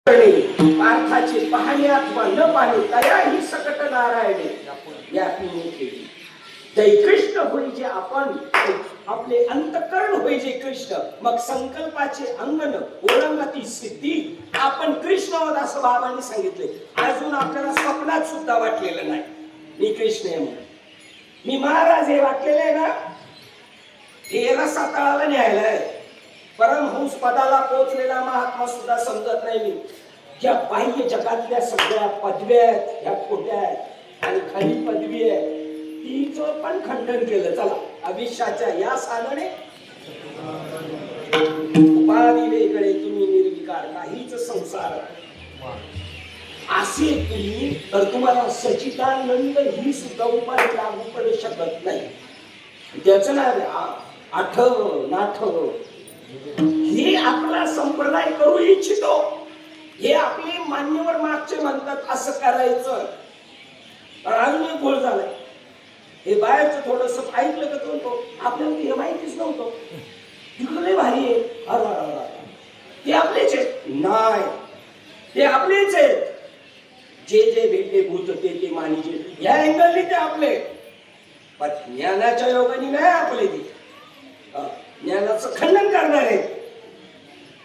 पार्थाची पाहणी अथवा न पाहणी तयाही सकट नारायणे व्यापिनी केली. जय कृष्ण होई जे आपण, आपले अंतकरण होई जे कृष्ण, मग संकल्पाचे अंगण ओळंगती सिद्धी. आपण कृष्ण आहोत असं बाबांनी सांगितले. अजून आपल्याला स्वप्नात सुद्धा वाटलेलं नाही मी कृष्ण आहे म्हणून. मी महाराज हे वाटलेलं आहे ना, हे रसातळाला न्यायलाय. परमहंस पदाला पोहोचलेला महात्मा सुद्धा समजत नाही मी. ज्या बाह्य जगातल्या सगळ्या पदव्या आहेत ह्या खोट्या आहेत आणि खरी पदवी आहे तिचं पण खंडन केलं. चला अविश्वाच्या या साधने उपाधी वेगळे तुम्ही निर्विकार काहीच संसार असे तुम्ही तर तुम्हाला सच्चिदानंद ही सुद्धा उपाधी लागू पडू शकत नाही. त्याचं नाव आठव नाठव हे आपला संप्रदाय करू इच्छितो. हे आपले मान्यवर मागचे म्हणतात असं करायचं. पण अजून एक गोळ झालाय. हे बाहेरचं थोडस ऐकलं का तो आपल्याला हे माहितीच नव्हतं. तिकडे भारी आहे. ते आपलेच आहेत नाही, ते आपलेच आहेत. जे जे भेटे भूत ते मानिजे या अँगलने ते आपले. पण ज्ञानाच्या योगाने नाही आपले. ते ज्ञानाचं खंडन करणार आहे.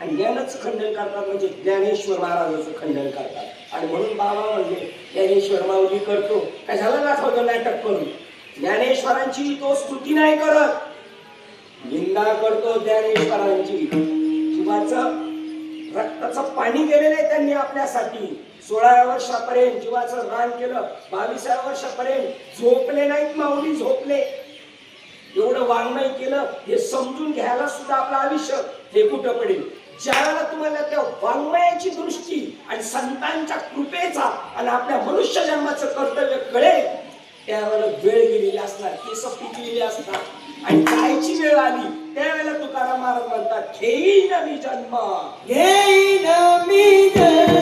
आणि ज्ञानाचं खंडन करतात म्हणजे ज्ञानेश्वर महाराजांचं खंडन करतात. आणि म्हणून बाबा म्हणजे ज्ञानेश्वर माऊली करतो कशाला दाखवतो नाटक करून. ज्ञानेश्वरांची तो स्तुती नाही करत, निंदा करतो ज्ञानेश्वरांची. जीवाचं रक्ताचं पाणी गेलेलं आहे त्यांनी आपल्यासाठी. 16व्या वर्षापर्यंत जीवाचं रान केलं. 22व्या वर्षापर्यंत झोपले नाहीत माऊली, झोपले. एवढं वाङ्मय केलं हे समजून घ्यायला सुद्धा आपलं आयुष्य हे कुठं पडेल. ज्यावेळेला तुम्हाला त्या वाङ्मयाची दृष्टी आणि संतांच्या कृपेचा आणि आपल्या मनुष्य जन्माचं कर्तव्य कळेल त्यावेळेला वेळ गेलेली असणार, केस पिकलेली असणार आणि जायची वेळ आली त्यावेळेला तुकाराम महाराज म्हणतात घेईन मी जन्म, घेईन मी जन्म.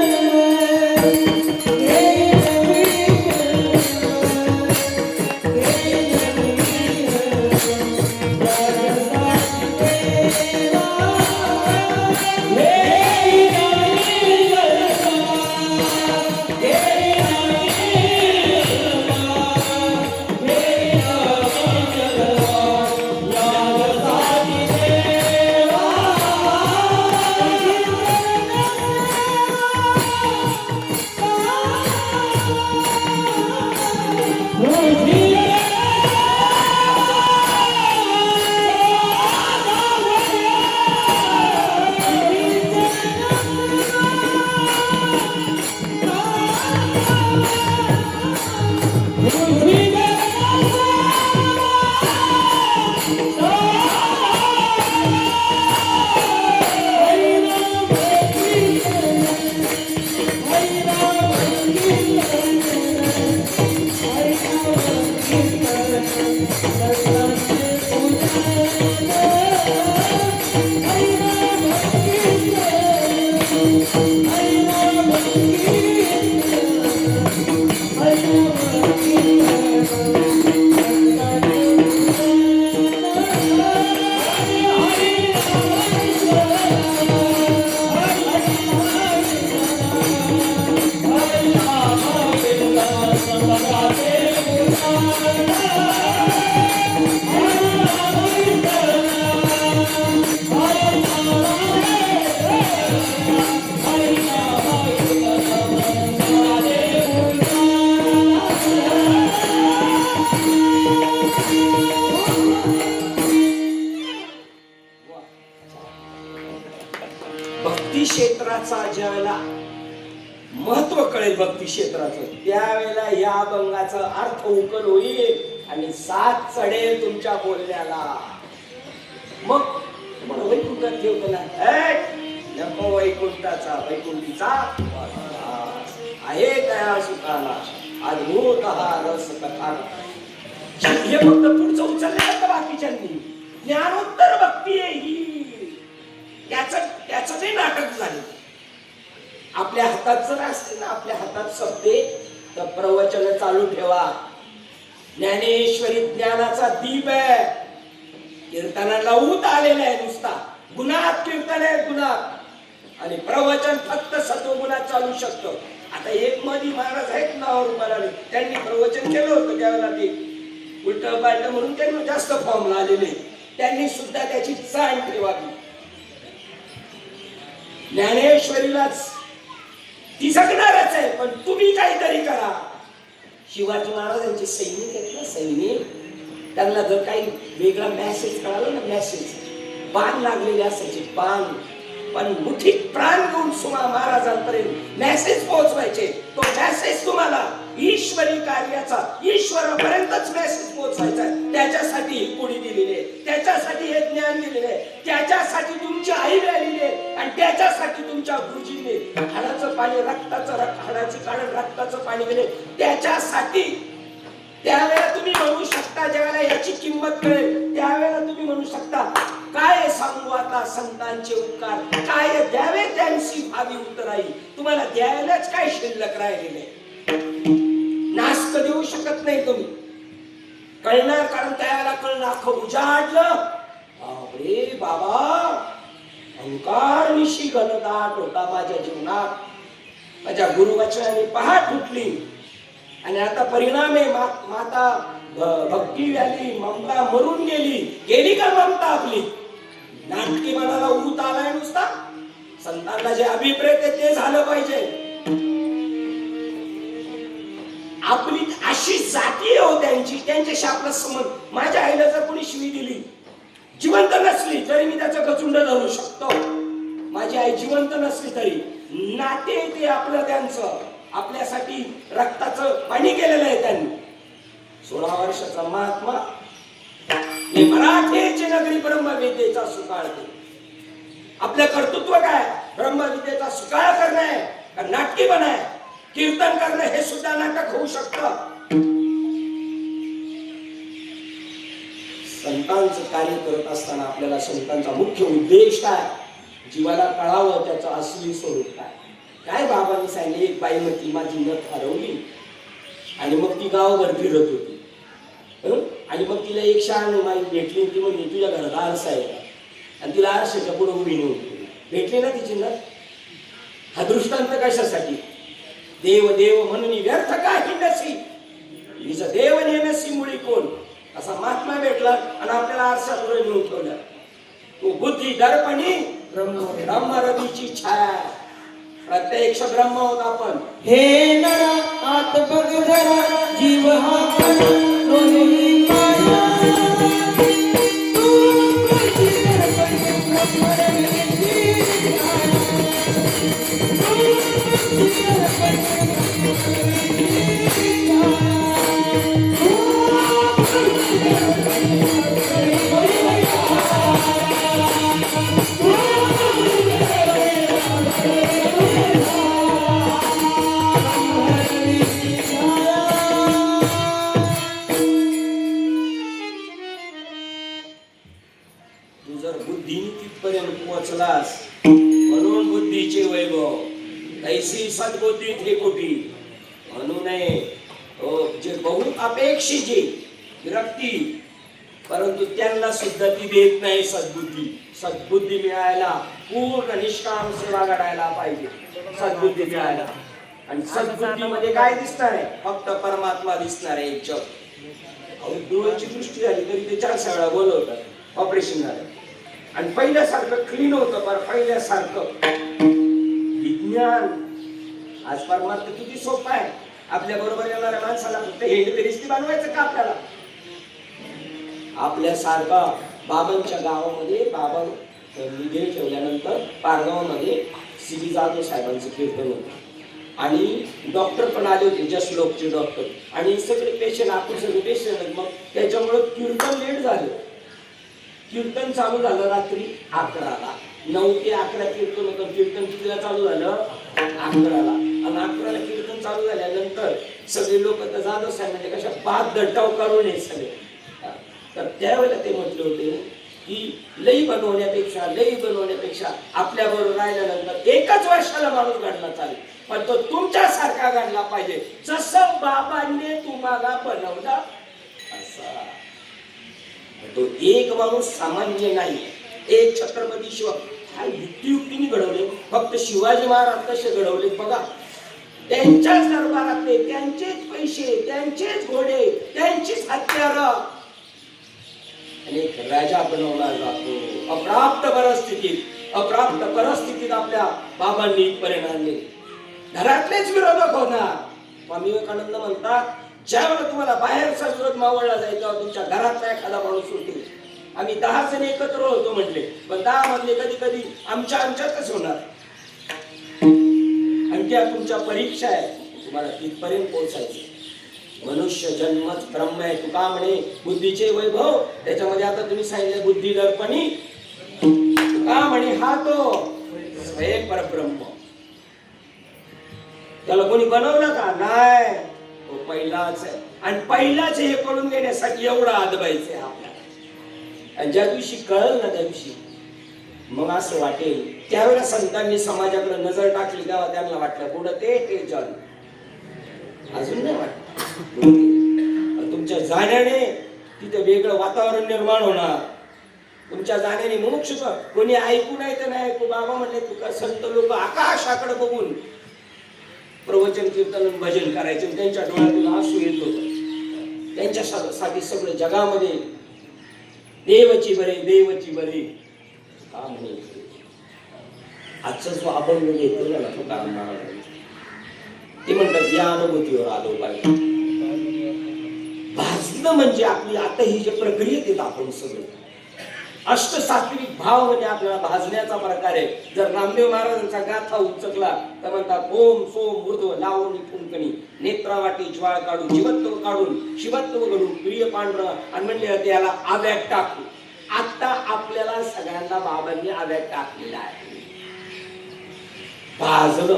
भक्ती क्षेत्राचा ज्यावेळेला महत्व कळेल भक्ती क्षेत्राचं त्यावेळेला या अभंगाचा अर्थ उकल होईल आणि साथ चढेल तुमच्या बोलण्याला. मग तुम्हाला वैकुंठात ठेवतो ना, नको वैकुंठाचा वैकुंठीचा आहे त्या सुखाला अद्भुत हा रस कथा. हे फक्त पुढचं उचललं बाकीच्यांनी. ज्ञानोत्तर भक्ती आहे ही. त्याचं ते नाटक झालं. आपल्या हातात जर असते ना, आपल्या हातात सत्ते तर प्रवचन चालू ठेवा. ज्ञानेश्वरी ज्ञानाचा दीप आहे. कीर्तनाला ऊत आलेला आहे नुसता. गुणात कीर्तन आहे गुणात. आणि प्रवचन फक्त सत्वगुणात चालू शकतं. आता एक मधी महाराज आहेत नावावर उभारले, त्यांनी प्रवचन केलं होतं त्यावेळेला ते उलट पालट म्हणून त्यांना जास्त फॉर्म आलेले, त्यांनी सुद्धा त्याची जाण ठेवावी. ज्ञानेश्वरीलाच ती जगणारच आहे, पण तुम्ही काहीतरी करा. शिवाजी महाराजांचे सैनिक आहेत ना, सैनिक, त्यांना जर काही वेगळा मेसेज कळाला ना, मेसेज बाण लागलेले असायचे, बाण, पण मुठीत प्राण घेऊन सुमा महाराजांपर्यंत मेसेज पोहोचवायचे. तो मेसेज तुम्हाला ईश्वरी कार्याचा, ईश्वरापर्यंतच मेसेज पोहोचायचा आहे. त्याच्यासाठी पुढे दिलेली आहे, त्याच्यासाठी हे ज्ञान दिलेले आहे, त्याच्यासाठी तुमची आई आलेली आहे, आणि त्याच्यासाठी तुमच्या गुरुजीने हाडाचं पाणी रक्ताचं, हाडाचं काढून रक्ताचं पाणी दिले, त्याच्यासाठी. त्यावेळेला तुम्ही म्हणू शकता, ज्यावेळेला याची किंमत कळेल त्यावेळेला तुम्ही म्हणू शकता, काय सांगू आता संतांचे उपकार, काय द्यावे त्यांची भावी उतराई. तुम्हाला द्यायलाच काय शिल्लक राहिलेले, नास्त देऊ शकत नाही तुम्ही. कळणार, कारण त्यावेळेला कळलं, अख्खं उजाडलं. बापरे बाबा, अहंकार निशी घनदाट होता माझ्या जीवनात, माझ्या गुरुवचनाने पहाट उठली, आणि आता परिणाम आहे. माता भक्ती झाली, ममता मरून गेली. गेली का ममता आपली? नाटकी मनाला ऊत आलाय नुसता. संतांना जे अभिप्रेत आहे ते झालं पाहिजे. आपली अशी जाती हो त्यांची, त्यांच्याशी आपला संबंध. माझ्या आईला जर कोणी शिवी दिली, जिवंत नसली तरी मी त्याचं गचुंड धरू शकतो. माझी आई जिवंत नसली तरी नाते ते आपलं, त्यांचं आपल्यासाठी रक्ताचं पाणी केलेलं आहे त्यांनी. 16 वर्षाचा महात्मा, हे मराठीची नगरी ब्रह्मविद्येचा सुकाळ. आपलं कर्तृत्व काय? ब्रह्मविद्येचा सुकाळ करणं आहे का नाटकी बनाय? कीर्तन करणं हे सुद्धा नाटक होऊ शकतं. संतांचं कार्य करत असताना आपल्याला संतांचा मुख्य उद्देश काय, जीवाला कळावं त्याचं असली स्वरूप काय. काय बाबांनी सांगितले, एक बाई म्हणती माझी नथ हरवली, आणि मग ती गावभर फिरत होती, आणि मग तिला एक शहाणी माई भेटली. ती म्हणजे तुझ्या घरात आरसा आहे का, आणि तिला आरशाच्या पुढे उभी नेऊन भेटली ना तिची नथ. हा दृष्टांत कशासाठी? देव देव म्हणून व्यर्थ काही नसी, हिचं देव नेनसी मुळी कोण. असा महात्मा भेटला आणि आपल्याला आरसा पुढे नेऊन ठेवला. तो बुद्धी दर्पणी ब्रह्मरवीची छाया, प्रत्यक्ष ब्रह्म होत आपण. हे नरा आत बघ जरा, जीव हा दोन्ही माया. म्हणून बुद्धीचे वैभव, ऐसी सद्बुद्धी थे कुठी. म्हणून जे बहु अपेक्षित विरक्ती, परंतु त्यांना सुद्धा ती देत नाही सद्बुद्धी. सद्बुद्धी मिळायला पूर्ण निष्काम सेवा घडायला पाहिजे, सद्बुद्धी मिळायला. आणि सद्बुद्धीमध्ये काय दिसणार आहे? फक्त परमात्मा दिसणार आहे. एक जग डोळ्याची दृष्टी झाली तरी ते 4 वेळा बोलवतात, ऑपरेशन झालं. आणि पहिल्यासारखं क्लीन होतं, पण पहिल्यासारखं विज्ञान. आज परमात्मा किती सोपं आहे. आपल्या बरोबर येणाऱ्या माणसाला फक्त हेंड तरीच बनवायचं का आपल्याला? आपल्यासारखा बाबांच्या गावामध्ये, बाबा निधे ठेवल्यानंतर पारगावामध्ये सी जाधव साहेबांचं कीर्तन होतं, आणि डॉक्टर पण आले होते, जसलोकचे डॉक्टर, आणि सगळे पेशंट, आपण सगळे पेशंट. मग त्याच्यामुळं कीर्तन लेट झालं. कीर्तन चालू झालं रात्री 11ला, 9 ते 11 कीर्तन होतं. कीर्तन कितीला चालू झालं? 11ला. आणि 11ला कीर्तन चालू झाल्यानंतर सगळे लोक तर जाधव साहेब म्हणजे कशा बाद दट्टाव काढून येत सगळे. तर त्यावेळेला ते म्हटले होते की लई बनवण्यापेक्षा आपल्या बरोबर राहिल्यानंतर 1च वर्षाला माणूस घडला चालेल, पण तो तुमच्यासारखा घडला पाहिजे, जसं बाबांनी तुम्हाला बनवला असा. तो एक माणूस सामान्य नाही. एक छत्रपती शिवाजी, काय युक्तियुक्तीने घडवले. फक्त शिवाजी महाराज कसे घडवले बघा. त्यांच्याच दरबारातले, त्यांचेच पैसे, त्यांचेच घोडे, त्यांचीच हत्यार, आणि एक राजा बनवला जातो. अप्राप्त परिस्थितीत आपल्या बाबांनी इथपर्यंत आणले. घरातलेच विरोधक होणार. स्वामी विवेकानंद म्हणतात, ज्यावेळेला तुम्हाला बाहेरचा विरोध मावळला जाईल तेव्हा तुमच्या घरातला एखादा माणूस होते. आम्ही 10 जण एकत्र होतो म्हटले, पण 10 मधले कधी कधी आमच्यातच होणार. आणि त्या तुमच्या परीक्षा आहे, तुम्हाला तिथपर्यंत पोहोचायचं. मनुष्य जन्मच ब्रह्म आहे. तुका म्हणे बुद्धीचे वैभव, त्याच्यामध्ये आता तुम्ही सांगितले बुद्धी दर्पणी. तुका म्हणे हा तो स्वयं परब्रह्म. त्याला कोणी बनवलं का? नाही, तो पहिलाच आहे. आणि पहिलाच हे कळून घेण्यासाठी एवढं आदबायचं आहे आपल्याला. आणि ज्या दिवशी कळलं ना, त्या दिवशी मग असं वाटेल. त्यावेळेला संतांनी समाजाकडे नजर टाकली तेव्हा त्यांना वाटलं पुढं ते जन. अजून नाही वाटत. तुमच्या जाण्याने तिथे वेगळं वातावरण निर्माण होणार. तुमच्या जाण्याने मोक्ष कोणी ऐकू नाही तर नाही ऐकू. बाबा म्हणले तुका संत लोक आकाशाकडे बघून प्रवचन कीर्तन भजन करायचे. त्यांच्या डोळ्यातून आसू येत होत. त्यांच्यासाठी सगळं जगामध्ये देवची बरे, देवची बरे का म्हणे. आजचा जो अभंग घेतो ना तुकाराम महाराज, ते म्हणतात या अनुभूतीवर आलो पाहिजे. भाजणं म्हणजे आपली आता ही जे प्रक्रियेत येत आपण सगळं अष्टसात्विक भाव म्हणजे आपल्याला भाजण्याचा प्रकार आहे. जर रामदेव महाराजांचा गाथा उचकला तर म्हणतात ओम सोम ऊर्ध्व लावणी कुंकणी नेत्रावाटी ज्वाळ काढून जीवत्व काढून शिवत्व घडून प्रिय पांढर आणि म्हणले त्याला आव्यात टाकू. आता आपल्याला सगळ्यांना बाबांनी आव्यात टाकलेला आहे. भाजलं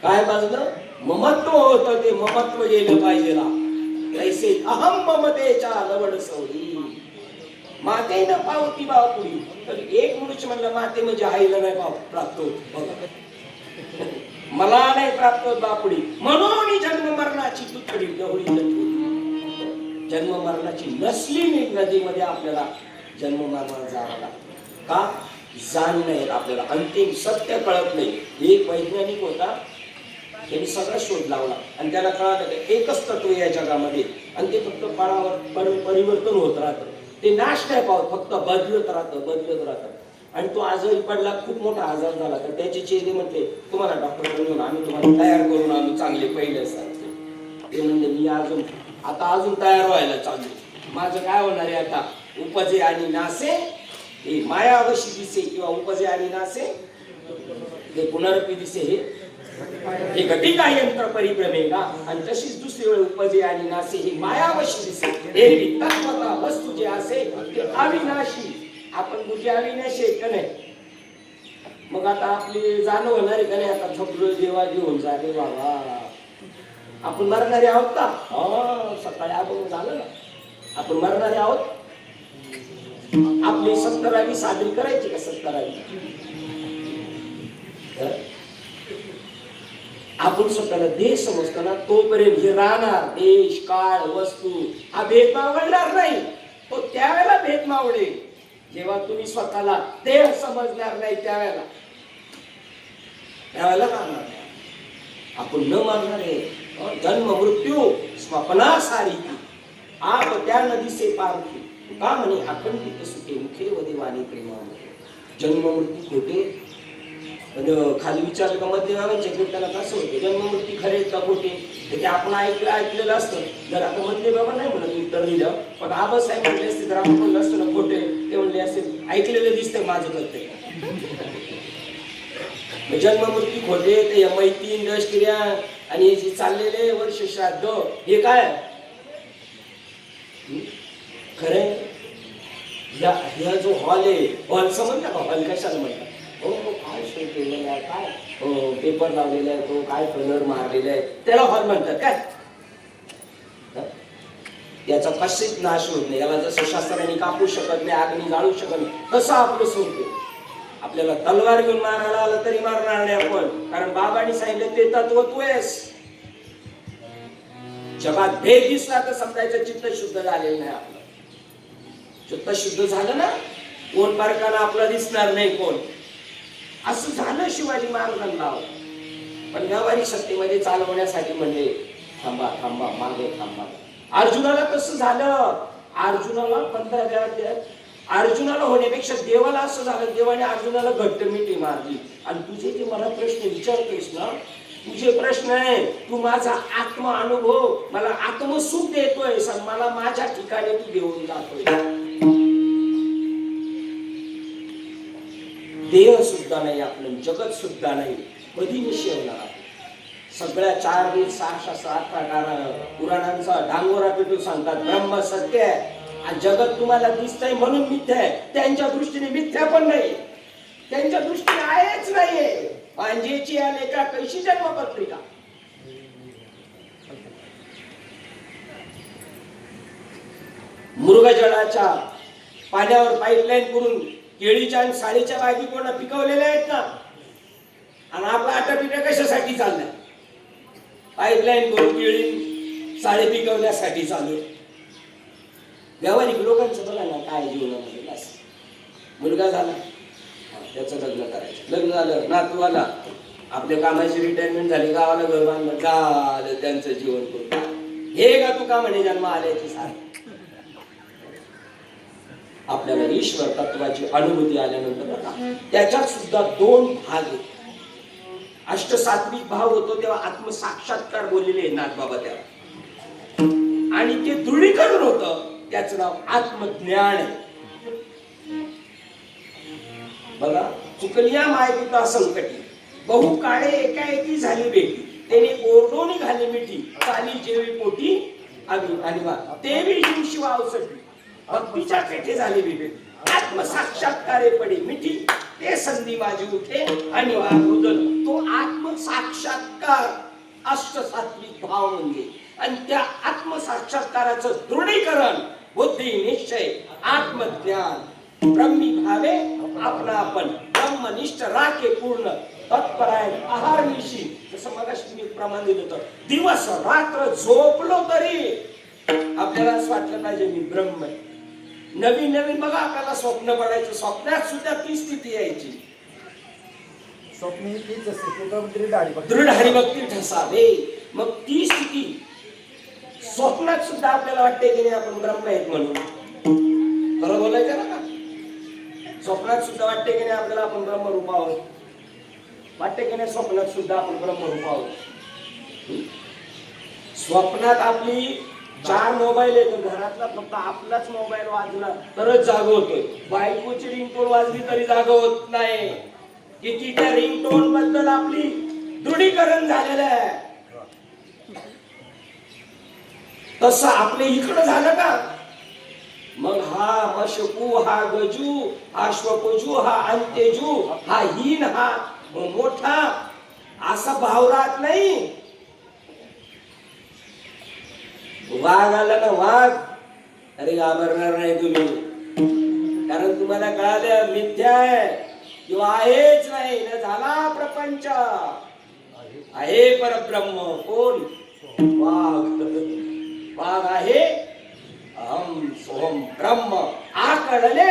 काय? भाजलं ममत्व होतं. ते ममत्व गेलं पाहिजे. तैसे अहम ममतेच्या लवड सवडी माते न पावती बापुडी. तर एक मनुष्य म्हणलं माते म्हणजे आईला नाही प्राप्त होत. बघा, मला नाही प्राप्त होत बापुडी. म्हणून जन्म मरणाची तुतडी गवळी नदी. जन्म मरणाची नसली नदीमध्ये आपल्याला जन्म मरणार जावं लागतं. का? जाण नाही आपल्याला. अंतिम सत्य कळत नाही. एक वैज्ञानिक होता, त्यांनी सगळा शोध लावला आणि त्याला कळालं की एकच तत्व या जगामध्ये आणि ते फक्त परिवर्तन होत राहतं. ते नाश नाही पावत, फक्त बदलत राहतं. आणि तो आजारी पडला, खूप मोठा आजार झाला. तर त्याचे चेहरे म्हटले तुम्हाला डॉक्टर घेऊन आम्ही तुम्हाला तयार करून आणू चांगले पहिले सारखे. ते म्हणले मी अजून तयार व्हायला चालू. माझं काय होणार आहे आता? उपजे आणि नासे हे मायावशी दिसे किंवा उपजे आणि नासे हे पुनरपी दिसे हे घटिका यंत्र परिभ्रमे का. आणि तशीच दुसरी वेळ उपजे आणि नासे हे मायावशी दिसे हे तत्वता वस्तू जे असे ते अविनाशी. आपण बुद्धी अविनाशी आहे का नाही? मग आता आपली जाणव होणार आहे का नाही? आता थकलो देवा घेऊन जा रे बाबा. आपण मरणारे आहोत का? सकाळी आपण झालं ना, आपण मरणारे आहोत. आपली 70वी साजरी करायची का? 70वी आपण स्वतःला देश समजतो ना, तोपर्यंत हे राहणार. देश काळ वस्तू हा भेद मावळणार नाही. तो त्यावेळेला भेद मावळेल जेव्हा तुम्ही स्वतःला देह समजणार नाही. त्यावेळेला राहणार नाही. आपण न मारणार आहे. जन्म मृत्यू स्वप्नासारी आप त्या नदीसे पारखी. का म्हणे अखंडित सुखे मुखे वदे वाणी प्रेमामध्ये. जन्म मृत्यू खोटे. खाली विचारलं का मध्यमागांच्या कीर्तनात कसं होतं? जन्म मृत्यू खरे का खोटे? ते आपण ऐकलेलं असतं. जर आता मधले बाबा नाही म्हणत उत्तर दिलं, पण आबासाहेब म्हणले असते तर आपण म्हणलं असतं ना खोटे. ते म्हणले असेल ऐकलेलं दिसतंय माझं करते. जन्म मृत्यू खोटे. ते मैतीन दशक्रिया आणि हे जे चाललेले वर्ष श्राद्ध हे काय खरे? ह्या जो हॉल आहे, हॉल समजला का? हॉल कशाला म्हणतात? काय सोय केलेलं आहे, काय पेपर लावलेला आहे, तो काय कलर मारलेला आहे, त्याला हॉल म्हणतात काय? याचा कशीच नाश होत नाही. याला जसं शास्त्राने कापू शकत नाही, आग्नी जाळू शकत नाही, तसं आपलं सोडते. आपल्याला तलवार घेऊन मारायला आलं तरी मारणार नाही आपण, कारण बाबांनी सांगितलं ते तत्व तू आहेस. जगात भेद दिसला तर समजायचं चित्त शुद्ध झालेलं नाही. आपलं चित्त शुद्ध झालं ना कोण बारकाला आपला दिसणार नाही कोण. असं झालं शिवाजी महाराजांना. पण व्यावहारिक सत्तेमध्ये चालवण्यासाठी म्हणजे थांबा थांबा मागे थांबा. अर्जुनाला कसं झालं, अर्जुनाला 15,000 अर्जुनाला होण्यापेक्षा देवाला असं झालं, देवाने अर्जुनाला घट्ट मिठी मारली. आणि तुझे जे मला प्रश्न विचारतोयस ना, तुझे प्रश्न आहे, तू माझा आत्मा अनुभव, मला आत्मसुख देतोय, मला माझ्या ठिकाणी तू घेऊन जातोय. देह सुद्धा नाही आपलं, जगत सुद्धा नाही, कधी मिशवणार. सगळ्या 4 वेद 618 पुराणांचा डांगोरा पिटून सांगतात ब्रह्म सत्य आहे. आणि जगत तुम्हाला दिसतंय म्हणून मिथ्या आहे, त्यांच्या दृष्टीने मिथ्या पण नाही, त्यांच्या दृष्टीने आहेच नाहीये. पांजेची या लेखा कैशी जन्मपत्रिका. मृगजळाच्या पाण्यावर पाईपलाईन करून केळीच्या आणि साडीच्या बागी कोणा पिकवलेल्या आहेत ना, आणि आपला आटापिटा कशासाठी चाललाय, पाईपलाईन करून केळी साडी पिकवण्यासाठी चालू. व्यावहारिक लोकांचं बघा ना काय जीवनामध्ये. मुलगा झाला त्याचं लग्न करायचं, लग्न झालं नातू आला, आपल्या कामाची रिटायरमेंट झाली, गावाला घर बांधलं, झालं त्यांचं जीवन करून. हे का तू का म्हणे जन्म आल्याची साथ. आपल्याला ईश्वर तत्वाची अनुभूती आल्यानंतर बघा त्याच्यात सुद्धा 2 भाग आहेत. अष्टसात्विक भाव होतो तेव्हा आत्मसाक्षात्कार बोललेले नाथबाबा त्याला, आणि ते दृढीकरण होतं त्याचं नाव आत्मज्ञान आहे. बघा चुकलिया मायपिता संकटी, बहु काळे एकाएकी झाली बेटी, त्याने ओरडोनी घाली मिठी, चाली जेवी पोटी आणि वा तेवी जीव शिवा औषधी, भक्तीच्या पेठे झाली बेटी, आत्मसाक्षात्कारे पडे मिठी, ते संधी माझी उठे आणि वा रुदन. तो आत्मसाक्षात्कार अष्टसात्विक भाव म्हणजे. आणि त्या आत्मसाक्षात्काराचं दृढीकरण बुद्धी निश्चय आत्मज्ञान ब्रह्मी भावे आपला आपण ब्रह्मनिष्ठ राखे पूर्ण तत्परायण आहार निशी. जसं मगाशी तुम्ही प्रमाण दिलं होतं, दिवस रात्र झोपलो तरी आपल्याला असं वाटलं पाहिजे मी ब्रह्म आहे. नवीन नवीन बघा आपल्याला स्वप्न पडायचं, स्वप्नात सुद्धा ती स्थिती यायची. स्वप्न तीच असते, दृढ हरिभक्ती ठसावे. मग ती स्थिती स्वप्नात सुद्धा आपल्याला वाटते की नाही आपण ब्रह्म आहेत म्हणून. खरं बोलायचं ना का, स्वप्नात सुद्धा वाटते की नाही आपल्याला आपण ब्रह्मरूप आहोत. वाटते की नाही स्वप्नात सुद्धा आपण ब्रह्मरूप आहोत. स्वप्नात आपली 4 मोबाईल येतो, घरातला फक्त आपलाच मोबाईल वाजला तरच जाग होतोय. बायकोची रिंगटोन वाजली तरी जाग होत नाही. किती त्या रिंगटोन बद्दल आपली दृढीकरण झालेलं आहे. तसं आपले इकडं झालं का, मग हा मशकू, हा गजू, हा श्वपजू, हा अंत्यजू, हा हीन, हा मोठा, असा भाव राहत नाही. वाघ आला ना वाघ, अरे घाबरणार नाही तुम्ही, कारण तुम्हाला कळालं मिथ्या आहे किंवा आहेच नाही ना, झाला प्रपंच आहे परब्रह्म. कोण? वाघ. वाघ आहे अहम सोहम ब्रह्म. आ कळले.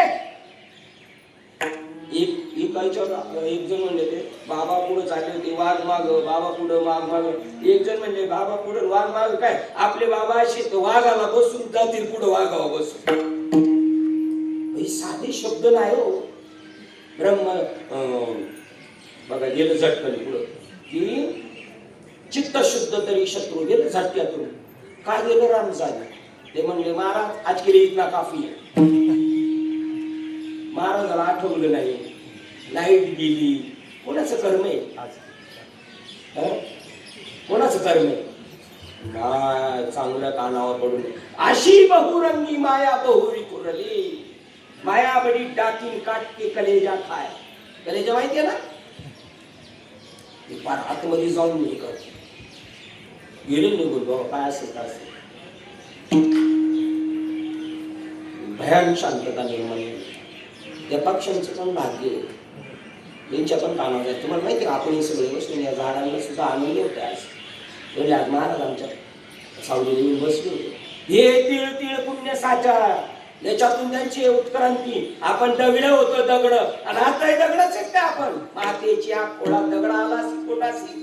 एक जण म्हणले ते बाबा पुढे चालले होते, वाघ माग, बाबा पुढे वाघ माग. एक जण म्हणले बाबा पुढे वाघ माग, काय आपले बाबा असे वाघाला बसून जातील पुढे वाघावा बसून. साधे शब्द नाही हो. ब्रह्म बघा गेलं झटकन पुढं की चित्त शुद्ध तरी शत्रू गेलं झटक्यातून. काय गेलं राम झालं. ते म्हणले महाराज आज केली इतना काफी आहे. महाराजाला आठवलं नाही, लाईट गेली. कोणाचं कर्म आहे? कोणाचं कर्म आहे? नाही, चांगल्या कानावर पडून अशी बहुरंगी माया बहुरी कुरली, माया बडी टाकीन काटके कलेजा खाय. कलेजा माहितीये ना, फार आतमध्ये जाऊन मी कर गेले निघून बाबा काय असेल काय असेल. भयान शांतता निर्माण झाली. त्या पक्ष्यांचं पण भाग्य, त्यांच्या पण कानावर आहे. तुम्हाला माहिती का आपण हे सगळे बसून या झाडांना सुद्धा आणले होते. आज म्हणजे आज महाराज आमच्या सावलीला येऊन बसले होते. हे तिळ तिळ पुण्य साचा याच्यातून त्यांची उत्क्रांती. आपण दगड होतो, दगड, आणि आताही दगडच आहेत का आपण? मातेची आग खोळा दगड आला पोटासी.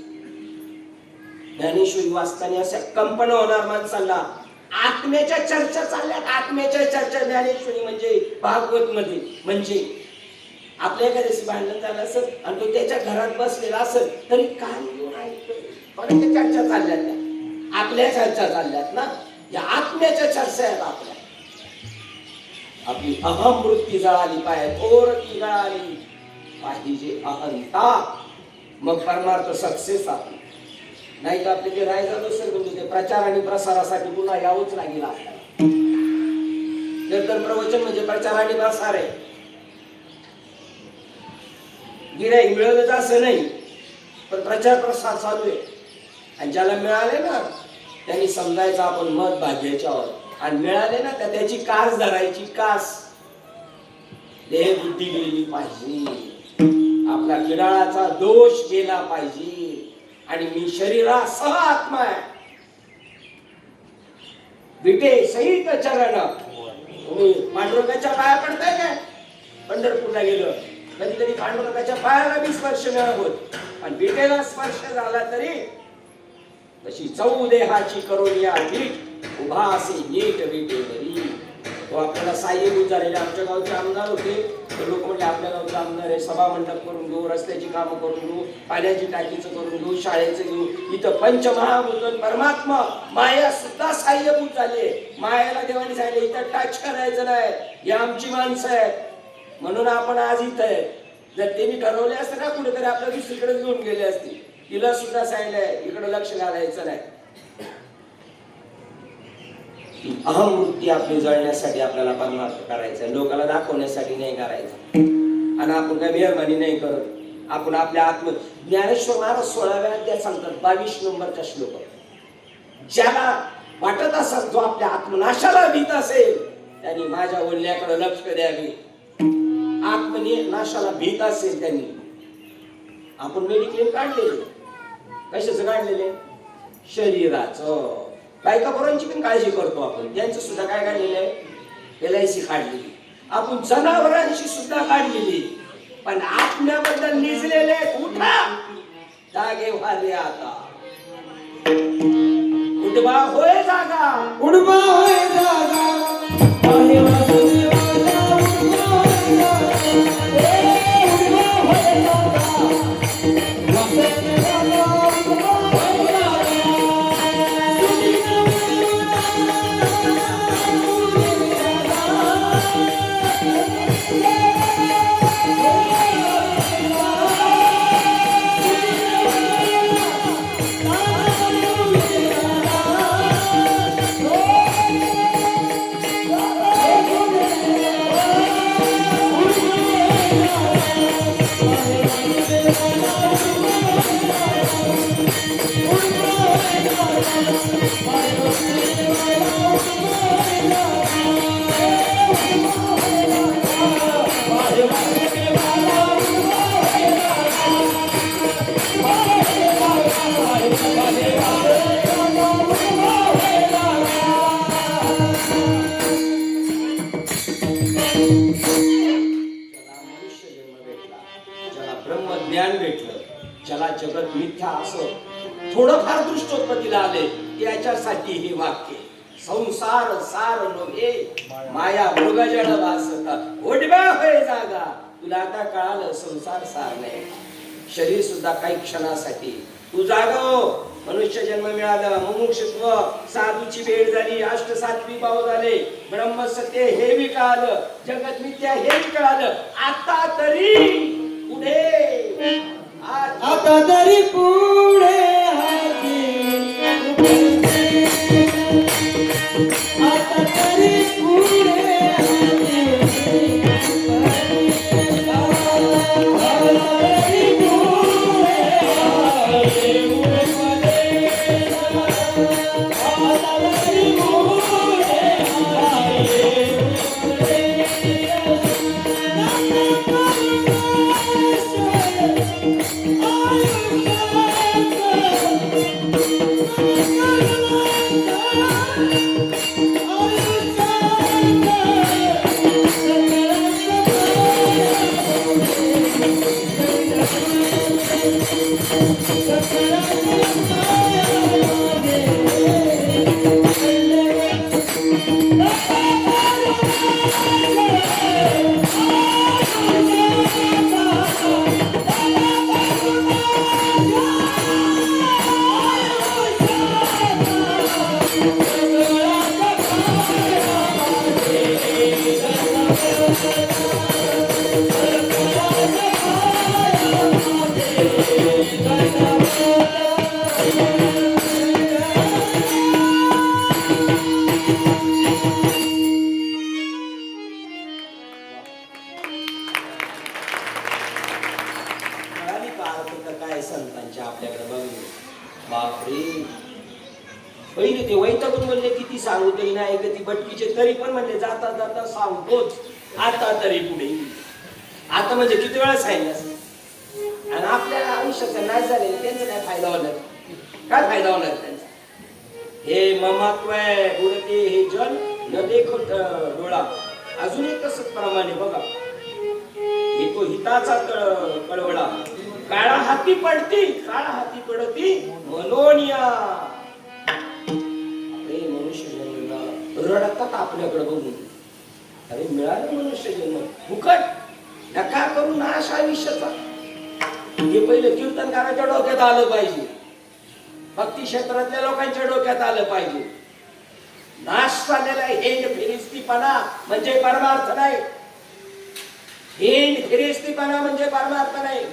ज्ञानेश्वरी वाचताना अशा कंपन होणार माणसाला. आत्म्याच्या चर्चा चालल्यात, आत्म्याच्या चर्चा ज्ञानेश्वरी म्हणजे भागवत मध्ये. म्हणजे आपल्या एखाद्याशी भांडण झालं असेल आणि तो त्याच्या घरात बसलेला असेल तरी कान घेऊन ऐकतोय. कोणाच्या चर्चा चालल्यात त्या? आपल्या चर्चा चालल्यात ना. या आत्म्याच्या चर्चा आहेत आपल्या. आपली अहम वृत्ती जळाली पाहिजे, थोर ती जळाली पाहिजे अहंता, मग परमार्थ सक्सेस आपली. नाही तर आपले ते राय झालो सर, म्हणजे ते प्रचार आणि प्रसारासाठी पुन्हा यावंच लागेल आपल्याला. कीर्तन प्रवचन म्हणजे प्रचार आणि प्रसार आहे. गिऱ्हाईक मिळवलं असं नाही, पण प्रचार प्रसार चालू आहे. आणि ज्याला मिळाले ना त्यांनी समजायचं आपण मत भाग्याच्यावर, आणि मिळाले ना तर त्याची कास धरायची. कास देह बुद्धी गेली पाहिजे, आपला किडाळाचा दोष गेला पाहिजे, आणि मी शरीरासह आत्मा आहे. विटे सहित चरण. तुम्ही पांडुरंगाच्या पाया पडताय काय? पंढरपूरला गेलं कधी कधी पांडुरंगाच्या पायाला बी स्पर्श नाही होत, पण विटेला स्पर्श झाला तरी तशी चौदेहाची करून या नीट उभा असे नीट विटेवरी. तो आपल्याला साह्यभूत झालेले आमच्या गावचे आमदार होते. तर लोक म्हणले आपल्या गावचे आमदार आहे, सभा मंडप करून घेऊ, रस्त्याची कामं करून घेऊ, पाण्याची टाकीचं करून घेऊ, शाळेचं घेऊ. इथं पंचमहाभूत परमात्मा माया सुद्धा साह्यभूत झाले. मायाला देवाने सांगितले इथं टच करायचं नाही, ही आमची माणसं आहे. म्हणून आपण आज इथं आहे. जर त्यांनी ठरवले असतं ना कुठेतरी आपल्या दुसरीकडे घेऊन गेले असते. तिला सुद्धा सांगितलंय इकडे लक्ष घालायचं नाही. अहम वृत्ती आपली जळण्यासाठी आपल्याला परमार्थ करायचा, लोकांना दाखवण्यासाठी नाही करायचं. आणि आपण काय मेहरबानी नाही करत. आपण आपल्या आत्म ज्ञानेश्वर महाराज 16व्या अध्यायात सांगतात 22 नंबरचा श्लोक. ज्याला वाटत असत जो आपल्या आत्मनाशाला भीत असेल त्यांनी माझ्या बोलण्याकडे लक्ष द्यावे. आत्मनाशाला भीत असेल त्यांनी. आपण मेडिक्लेम काढलेले, कशाचं काढलेले? शरीराचं. बायका पोरांची पण काळजी करतो आपण, त्यांचं सुद्धा काय काढलेलं आहे? LIC काढलेली. आपण जनावरांची सुद्धा काढलेली, पण आत्म्याबद्दल निजलेले. उठा, जागे व्हावे आता. उठवा होय जागा, उडवा होय जागा, आहे वासुदेवाला उडवा होय जागा, उडवा होय जागा, वासुदेवाला उडवा होय जागा. ज्ञान भेटलं, ज्याला जगत मिथ्या असं थोडंफार दृष्टोत्पत्तीला आले, त्याच्यासाठी हे वाक्य. संसार सार नव्हे माया मृगजळ भासता, उडवा होय जागा. तुला आता कळालं संसार सार नाही, शरीर सुद्धा काही क्षणासाठी. तू जागव. मनुष्य जन्म मिळाला, मुमुक्षुत्व, साधूची वेळ झाली, अष्टसात्वी भाव झाले, ब्रह्मसत्य हे बी कळालं, जगत मिथ्या हे बी कळालं. आता तरी पुढे, आता तरी पुढे आता तरी पुढे Oh, कळाली का अर्थ काय संतांच्या आपल्याकडे बघून? बापरे, पहिले ते वैतागून म्हणले किती सांगू तरी नाही ऐकत ती बटकीचे, तरी पण म्हणले जाता जाता सांगतोच, आता तरी पुढे. आता म्हणजे किती वेळा सांगितलं असं. आणि आपल्या आयुष्याचं नाही झाले त्यांचा काय फायदा होणार? काय फायदा होणार त्यांचा? हे ममत्व आहे उडते हे जल न देखत डोळा. अजून एक तसंच प्रमाणे बघा, हे तो हिताचा कळवळा, काळा हाती पडती, काळा हाती पडती मनोनिया. अरे मनुष्य जन्म रडतात आपल्याकडे बघून. अरे मिळालं मनुष्य जन्म फुकट, नका करू नाश आयुष्याचा. हे पहिले कीर्तनकाराच्या डोक्यात आलं पाहिजे, भक्ती क्षेत्रातल्या लोकांच्या डोक्यात आलं पाहिजे. नाश झालेला हेंड फिरिस्तीपणा म्हणजे परमार्थ नाही. हेंड फिरिस्तीपणा म्हणजे परमार्थ नाही.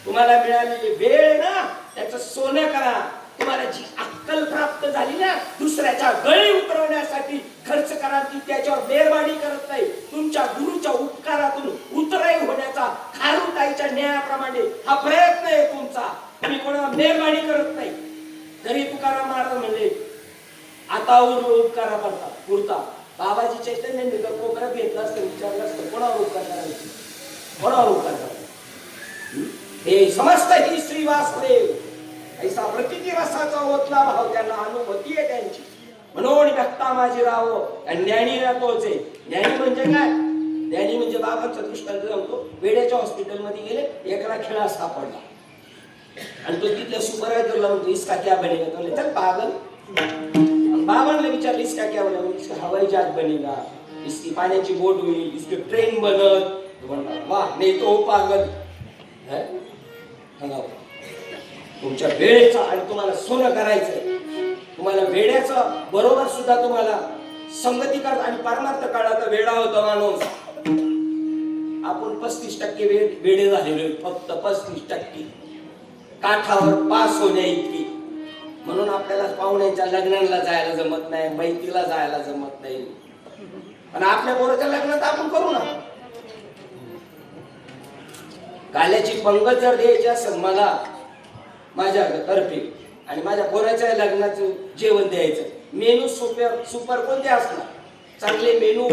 तुम्हाला मिळालेली वेळ ना त्याचं सोनं करा. तुम्हाला जी अक्कल प्राप्त झाली ना दुसऱ्याच्या गळी उतरवण्यासाठी खर्च करा, ती त्याच्यावर मेहरबानी करत नाही. तुमच्या गुरुच्या उपकारातून उतराई होण्याचा खारुताईच्या न्यायाप्रमाणे हा प्रयत्न आहे तुमचा. तुम्ही कोणाला मेहरबानी करत नाही. तरी तुकाराम महाराज म्हणले आता उपकारा करता पुरता. बाबाजी चैतन्यांनी जर कोपऱ्यात घेतलं असतं, विचारलं असतं कोणावर उपकार करायचे, कोणावर उपकार करायचे. हे समस्त ही श्री वासुदेव ऐसा प्रतिती रसाचा ओतला भाव त्यांना अनुभूती आहे त्यांची. म्हणून व्यक्ता माझी राहो ज्ञानी तोच आहे. ज्ञानी म्हणजे काय? ज्ञानी म्हणजे बाबांचा दृष्टांत सांगतो. वेड्याच्या हॉस्पिटलमध्ये गेले, एकाला खिळा सापडला आणि तो तिथल्या सुपरवायझरला म्हणतो इसका क्या बनेगा? तो म्हणले चल पागल. बाबांना विचारलं इसका क्या बनेगा? इसका हवाई जहाज बनेगा, इसकी पाण्याची बोट होईल, इसकी ट्रेन बनत. वाह नाही तो पागल. तुमच्या वेळेचं आणि तुम्हाला सोनं करायचंय. तुम्हाला वेड्याचं बरोबर सुद्धा तुम्हाला संगती काळ आणि परमार्थ काळाचा वेडा होता माणूस. आपण 35% वेडे झालेलो, फक्त 35% काठावर पास होण्या इतकी. म्हणून आपल्याला पाहुण्यांच्या लग्नाला जायला जमत नाही, मैत्रीला जायला जमत नाही. पण आपल्या पोराच्या लग्नात आपण करू ना. गाल्याची पंगत जर द्यायची असेल मला माझ्या तर्फे आणि माझ्या पोराच्या लग्नाचं जेवण द्यायचं, मेनू सुपर कोणते असणार? चांगले मेनू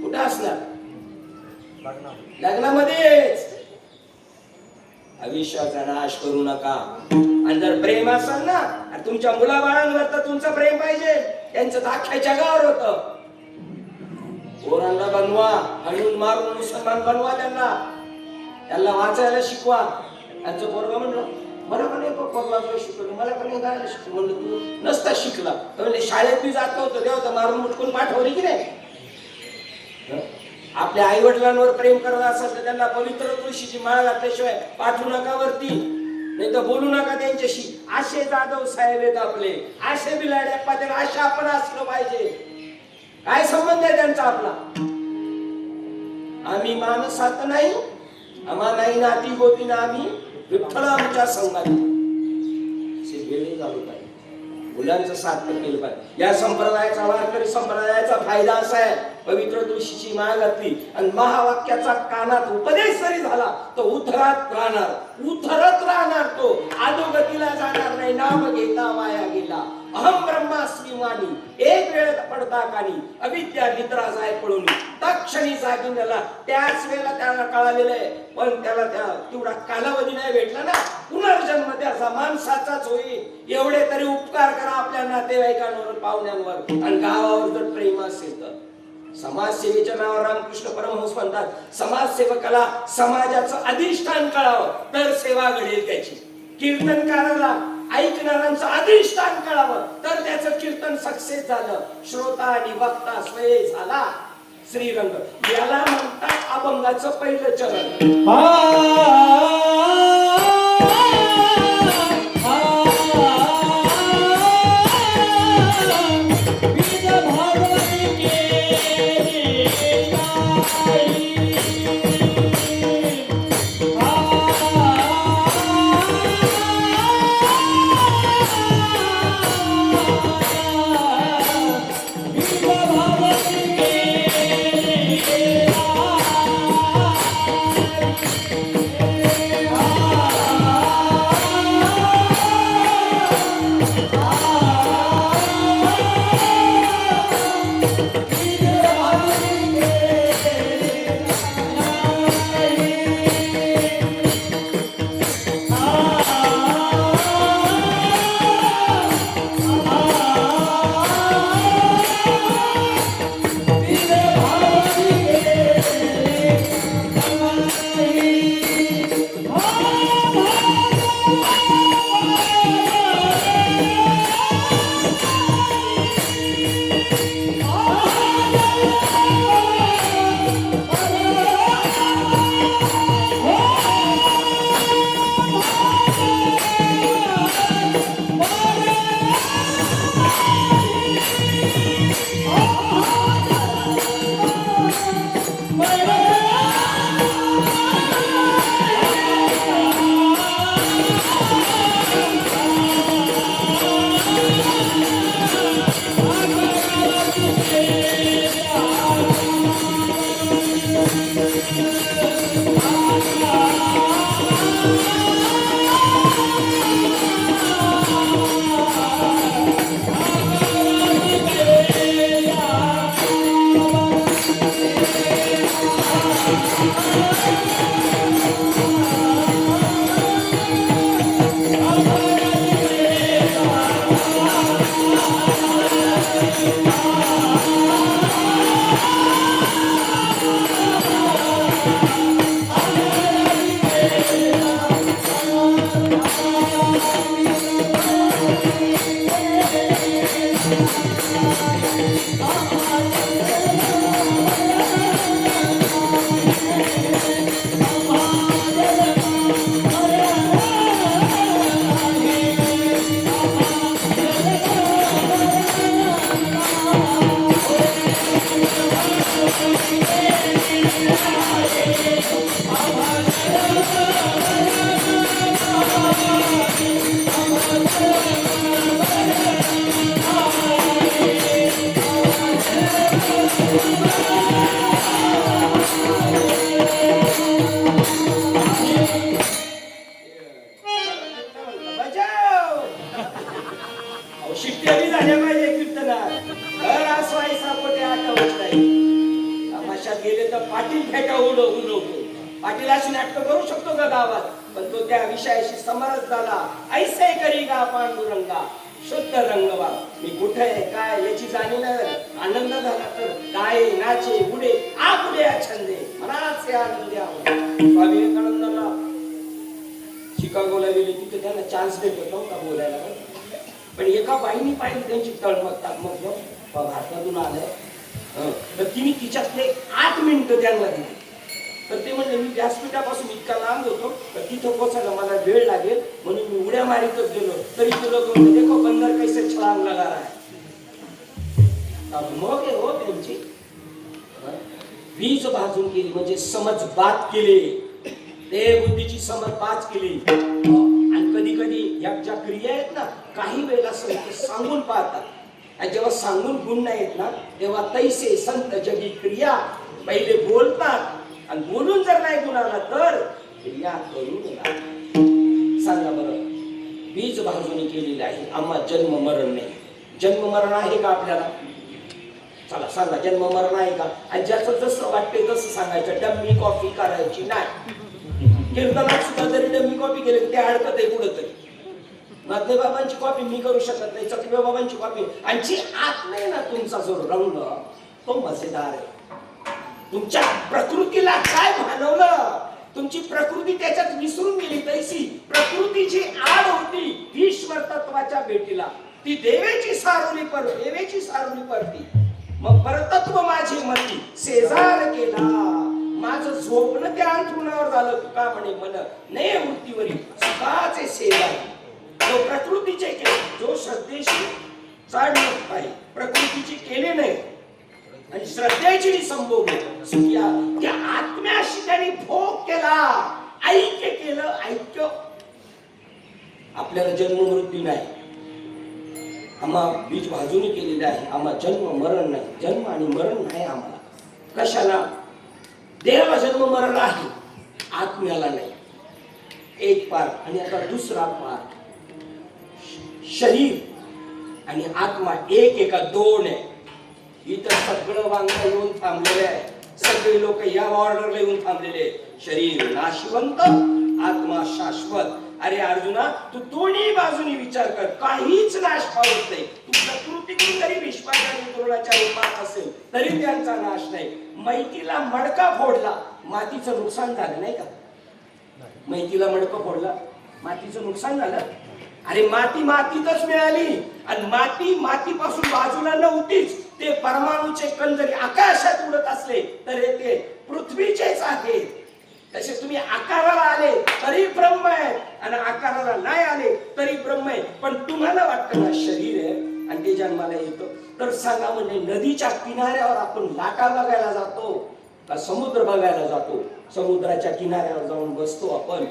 कुठे असणार? लग्नामध्येच. आयुष्याचा नाश करू नका. आणि जर प्रेम असेल ना तुमच्या मुलाबाळांवर तर तुमचं प्रेम पाहिजे. त्यांचं तर अख्ख्या जगावर होतं. पोरांना बनवा, हळून मारून मुसलमान बनवा. त्यांना वाचायला शिकवा. त्यांचं पोरगा म्हणलं मला पण एक पोरला शिकवलं, मला पण गायला शिकवलं. म्हणलं तू नसता शिकला तर म्हणजे शाळेत मी जात नव्हतं तेव्हा तर मारून मुटकून पाठवली की नाही. आपल्या आई वडिलांवर प्रेम करत असेल तर त्यांना पवित्र तुळशीची माळ घातल्याशिवाय पाठवू नका वरती, नाही तर बोलू नका त्यांच्याशी. आशे जाधव साहेब आहेत आपले, आशे बिलाड्या पाटील, अशा आपण असलं पाहिजे. काय संबंध आहे त्यांचा आपला? आम्ही माणसात नाही, आम्हा नाही नाती गोती ना, आम्ही विठ्ठल आमच्या संघात. वेळी झालो पाहिजे, मुलांचं साथ केलं पाहिजे. या संप्रदायाचा, वारकरी संप्रदायाचा फायदा असा आहे, पवित्र तुळशीची माळ घातली आणि महावाक्याचा कानात उपदेश जरी झाला तो उथरत राहणार तो अधोगतीला जाणार नाही. नाम घेता वाया गेला, अहम ब्रह्मास्मी वाणी, एक वेळ पडता कानी, अविद्या निद्रा जाय पळून, तक्षणी जागून गेला. त्याच वेळेला त्याला कळालेलं आहे, पण त्याला त्या तेवढा कालावधी नाही भेटला ना. पुनर्जन्म त्याचा माणसाचाच होईल. एवढे तरी उपकार करा आपल्या नातेवाईकांवर, पाहुण्यांवर. आणि गावावर जर प्रेम असेल तर समाजसेवेच्या नावावर रामकृष्ण परमहंस म्हणतात, समाजसेवकाला समाजाचं अधिष्ठान कळावं तर सेवा घडेल त्याची. कीर्तनकाराला ऐकणाऱ्यांचं अधिष्ठान कळावं तर त्याचं कीर्तन सक्सेस झालं. श्रोता आणि वक्ता स्वय झाला श्रीरंग. याला म्हणतात अभंगाचं पहिलं चरण. शिट्ट्याही झाल्या पाहिजे कीर्तनात. घर असवाय सापटे आठवत नाही. तमाशात गेले तर पाटील फेटा उडवतो. पाटील अशी नाटकं करू शकतो का गावात? पण तो त्या विषयाशी समरस झाला. ऐसे करी गा पांडुरंगा शुद्ध रंगवा. मी कुठे आहे काय याची जाणीव नाही. आनंद झाला तर गाये नाचे उडे आपुडे छंदे मनाचे आनंदी आहो. स्वामी विवेकानंदांना शिकागोला गेले तिथे त्यांना चान्स भेटत नव्हता बोलायला. पण एका बाईनी पाहिली त्यांची तळमळ मग भारतातून आलंय तर तिने तिच्यातले 8 मिनिटं त्यांना दिली. तर ते म्हणले मी व्यासपीठापासून इतका लांब होतो तर तिथं पोचायला मला वेळ लागेल म्हणून मी उड्या मारीतच गेलो. तरी ते लोक म्हणले देखो बंदर कैसे छलांग लगा रहा है. मग हो त्यांची वीज भाजून केली म्हणजे समज बात केली. ते बुद्धीची समज बात केली. आणि कधी कधी या ज्या क्रिया आहेत ना काही वेळेला संत सांगून पाहतात. आणि जेव्हा सांगून गुण नाही येत ना तेव्हा तैसे संत जगी क्रिया पहिले बोलतात आणि बोलून जर नाही गुण आला तर क्रिया करून सांगा बरं. बीज भाजून केलेली आहे. आम्हा जन्म मरण नाही. जन्म मरण आहे का आपल्याला? चला सांगा जन्म मरण आहे का? आणि ज्याचं जसं वाटते तसं सांगायचं. डम्मी कॉफी करायची नाही. कीर्तनात सुद्धा जरी डम्मी कॉपी केली ते अडकत आहे कुठं तरी. नाथले बाबांची कॉपी मी करू शकत नाही. चकवे बाबांची कॉपी आणि आत नाही ना तुमचा जो रंग तो मजेदार आहे. तुमच्या प्रकृतीला काय भानवलं तुमची प्रकृती त्याच्यात विसरून गेली. तैसी प्रकृतीची आड होती ईश्वर तत्वाच्या भेटीला. ती देवेची सारुली परती. मग परतत्व माझी मती शेजार केला. माझं झोपणं त्या अंथरुणावर झालं. तुका म्हणे मन ने वृत्तीवरी सुखाचे शेजार. जो प्रकृतीचे केले, जो श्रद्धेशी चाडणं आहे, प्रकृतीची केले नाही आणि श्रद्धेची संभोग त्या आत्म्याशी त्यांनी भोग केला, ऐक्य केलं. ऐक्य आपल्याला जन्म मृत्यू नाही, आम्हा बीज भाजून केलेले आहे. आम्हा जन्म मरण नाही, जन्म आणि मरण नाही आम्हाला. कशाला? देहाला जन्म मरण आहे, आत्म्याला नाही. एक पार्ट आणि आता दुसरा पार्ट. शरीर आणि आत्मा एक का दोन आहे. इथं सगळं वांगं येऊन थांबलेलं आहे. सगळे लोक या ऑर्डरला येऊन थांबलेले. शरीर नाशवंत, आत्मा शाश्वत. अरे अर्जुना, तू दोन्ही बाजूनी विचार कर. काहीच नाश पावत नाही. तू प्रकृतीतून जरी विश्वाच्या द्रोणाच्या रूपात असेल तरी त्यांचा नाश नाही. मैतीला मडका फोडला, मातीचं नुकसान झालं नाही का? मैतीला मडका फोडला, मातीचं नुकसान झालं. अरे माती मातीतच मिळाली आणि माती मातीपासून बाजूला नव्हतीच. ते परमाणूचे कण जरी आकाशात उडत असले तरी ते पृथ्वीचेच आहेत. तसे तुम्ही आकाराला आले तरी ब्रह्म आहे आणि आकाराला नाही आले तरी ब्रह्म आहे. पण तुम्हाला वाटतं ना शरीर आहे आणि ते जन्माला येतं. तर सांगा, म्हणजे नदीच्या किनाऱ्यावर आपण लाटा बघायला जातो का समुद्र बघायला जातो? समुद्राच्या किनाऱ्यावर जाऊन बसतो आपण,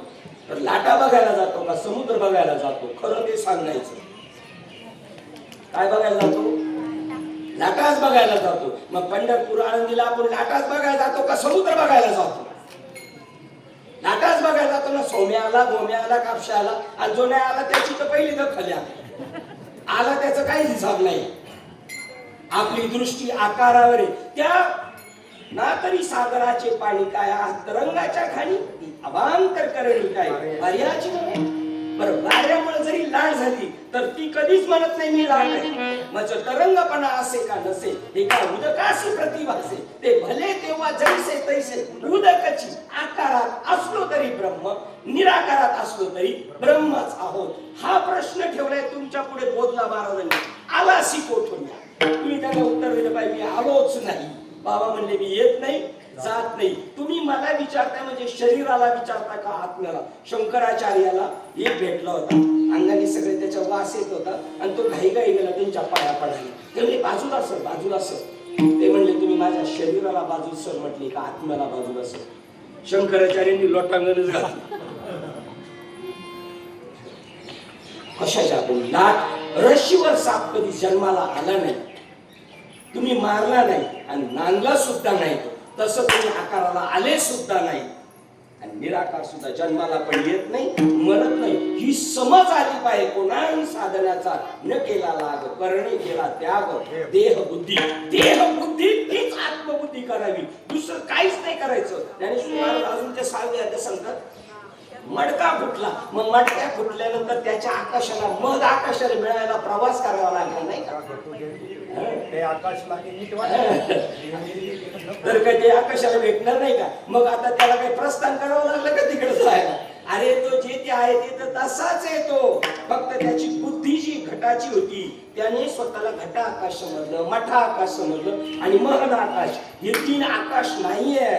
तर लाटा बघायला जातो का समुद्र बघायला जातो? खरं ते सांगायचं. काय बघायला जातो? लाटाच बघायला जातो. मग पंढरपूर आळंदीला आपण लाटाच बघायला जातो का समुद्र बघायला जातो? लाटाच बघायला जातो ना. सोम्याला, गोम्याला, कापशाला, आणि जो नाही आला त्याची तर पहिली दखल आला त्याचं काहीच हिसाब नाही. आपली दृष्टी आकारावर आहे. त्या ना तरी सागराचे पाणी काय, तरंगाच्या खाणी अवांतर करेल काय पर्याची नव्हे. बरं, वाऱ्यामुळे जरी लाट झाली तर ती कधीच म्हणत नाही मी लाट आहे. माझं तरंगपणा असे का नसे, एका उदकाशी प्रतिभासे. ते भले तेव्हा जैसे तैसे उदकाची आकारात असलो तरी ब्रह्म, निराकारात असलो तरी ब्रह्मच आहोत. हा प्रश्न ठेवलाय तुमच्या पुढे बोधला महाराजांनी. आला कोठून? तुम्ही त्याला उत्तर दिलं पाहिजे मी आलोच नाही. बाबा म्हणले मी येत नाही, जात नाही. तुम्ही मला विचारताय म्हणजे शरीराला विचारता का आत्म्याला? शंकराचार्याला एक भेटला होता, अंगाने सगळे त्याच्या वास येत होता आणि तो घाई गेला त्यांच्या पाया पडायला. ते म्हणले बाजूला सर, बाजूला सर. ते म्हणले तुम्ही माझ्या शरीराला बाजू सर म्हटले का आत्म्याला बाजूला सर? शंकराचार्यांनी लोटांगणच घातली. कशाच्या आपण लाट रशीवर साप कधी जन्माला आला नाही, तुम्ही मारला नाही आणि नांगला सुद्धा नाही. तसं तुम्ही आकाराला आले सुद्धा नाही आणि निराकार सुद्धा जन्माला पण येत नाही, मरत नाही. ही समज आली पाहिजे. कोणाही साधनाचा न केला लाग, करणे केला त्याग. देहबुद्धी, देहबुद्धी तीच आत्मबुद्धी करावी, दुसरं काहीच नाही करायचं. ज्ञानेश्वर महाराज अजून ते सांगतात, मडका फुटला. मग मडक्या फुटल्यानंतर त्याच्या आकाशाला, मग आकाशाला मिळायला प्रवास करावा लागला नाही का? ते आकाशला तर काय ते आकाशाला भेटणार नाही का? मग आता त्याला काही प्रस्थान करावं लागलं का तिकडे जायला? अरे तो जे ते आहे ते तर तसाच आहे. तो फक्त त्याची बुद्धी जी घटाची होती त्याने स्वतःला घटा आकाश समजलं, मठा आकाश समजलं आणि महन आकाश. हे तीन आकाश नाहीये.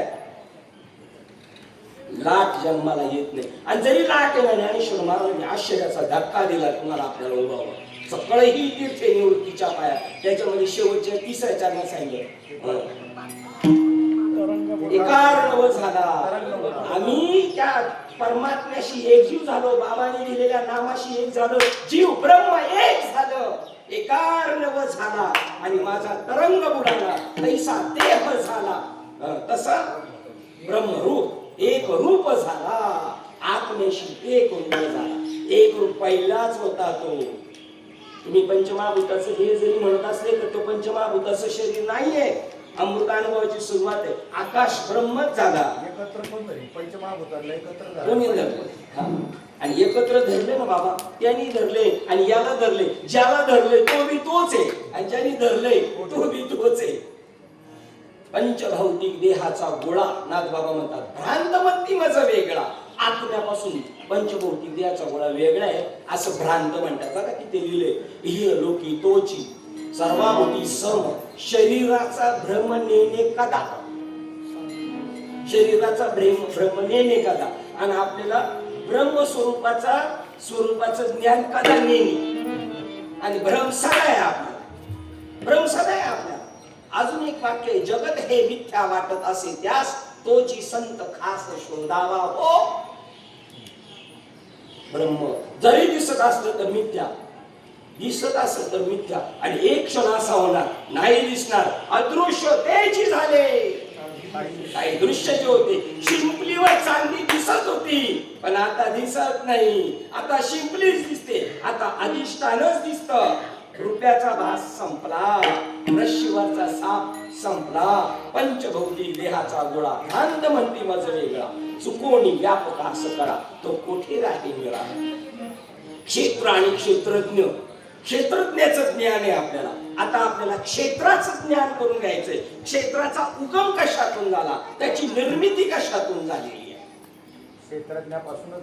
लाट जन्माला येत नाही. आणि जरी लाट येणार, ज्ञानेश्वर महाराजांनी आश्चर्याचा धक्का दिला तुम्हाला आपल्याला उभावं. सगळंही तीर्थे निवृत्तीच्या पाया. त्याच्यामध्ये शेवटच्या तिसऱ्या चरणात सांगितलं एकार्णव झाला. आम्ही त्या परमात्म्याशी एकजीव झालो, बाबांनी दिलेल्या नामाशी एक झालो, जीव ब्रह्म एक झालं, एकार्णव झाला आणि माझा तरंग बुडाला. तैसा देह झाला, तसा ब्रह्मरूप एक रूप झाला. आत्म्याशी एक रूप झाला. एक रूप पहिलाच होता तो. तुम्ही पंचमहाभूताचं हे जरी म्हणत असले तर तो पंचमहाभूताचं शरीर नाहीये. अमृतानुभवाची सुरुवात आहे. आकाश ब्रह्मच झाला. एकत्र कोण धरले? पंचमहाभूताला एकत्र कोणी धरले? आणि एकत्र धरले ना बाबा, त्यांनी धरले आणि याला धरले. ज्याला धरले तो बी तोच आहे आणि ज्याने धरले तो बी तोच आहे. पंचभौतिक देहाचा गोळा नाथबाबा म्हणतात भ्रांतमती मज वेगळा. आत्म्यापासून पंचभौतिक देहाचा गोळा वेगळा आहे असं भ्रांत म्हणतात. बघा किती लिहिले इह लोकी तोची सर्वाभूती सम शरीराचा भ्रम नेणे कदा. शरीराचा भ्रम नेणे कदा आणि आपल्याला ब्रह्म स्वरूपाचं ज्ञान कदा नेणे आणि भ्रम सदा आहे आपल्याला. भ्रम सदा आहे आपल्याला. अजून एक वाक्य आहे जगत हे मिथ्या वाटत असे त्यास तोची संत खास शोधावा हो. ब्रह्म जरी दिसत असलं तर मिथ्या, दिसत असलं तर मिथ्या आणि एक क्षण असा होणार नाही दिसणार अदृश्य तेची झाले. काही दृश्य जे होते शिंपलीवर चांदी दिसत होती पण आता दिसत नाही. आता शिंपलीच दिसते. आता अधिष्ठानच दिसत. रुपयाचा भास संपला, रश्शीवरचा साप संपला. पंचभौतिक देहाचा गोळा भ्रांत म्हणती मज वेगळा. चुकोनी व्यापक असं करा तो कोठे राही मिळा. क्षेत्र आणि क्षेत्रज्ञ, क्षेत्रज्ञाचं ज्ञान आहे आपल्याला. आता आपल्याला क्षेत्राचं ज्ञान करून घ्यायचंय. क्षेत्राचा उगम कशातून झाला, त्याची निर्मिती कशातून झालेली आहे. क्षेत्रज्ञापासूनच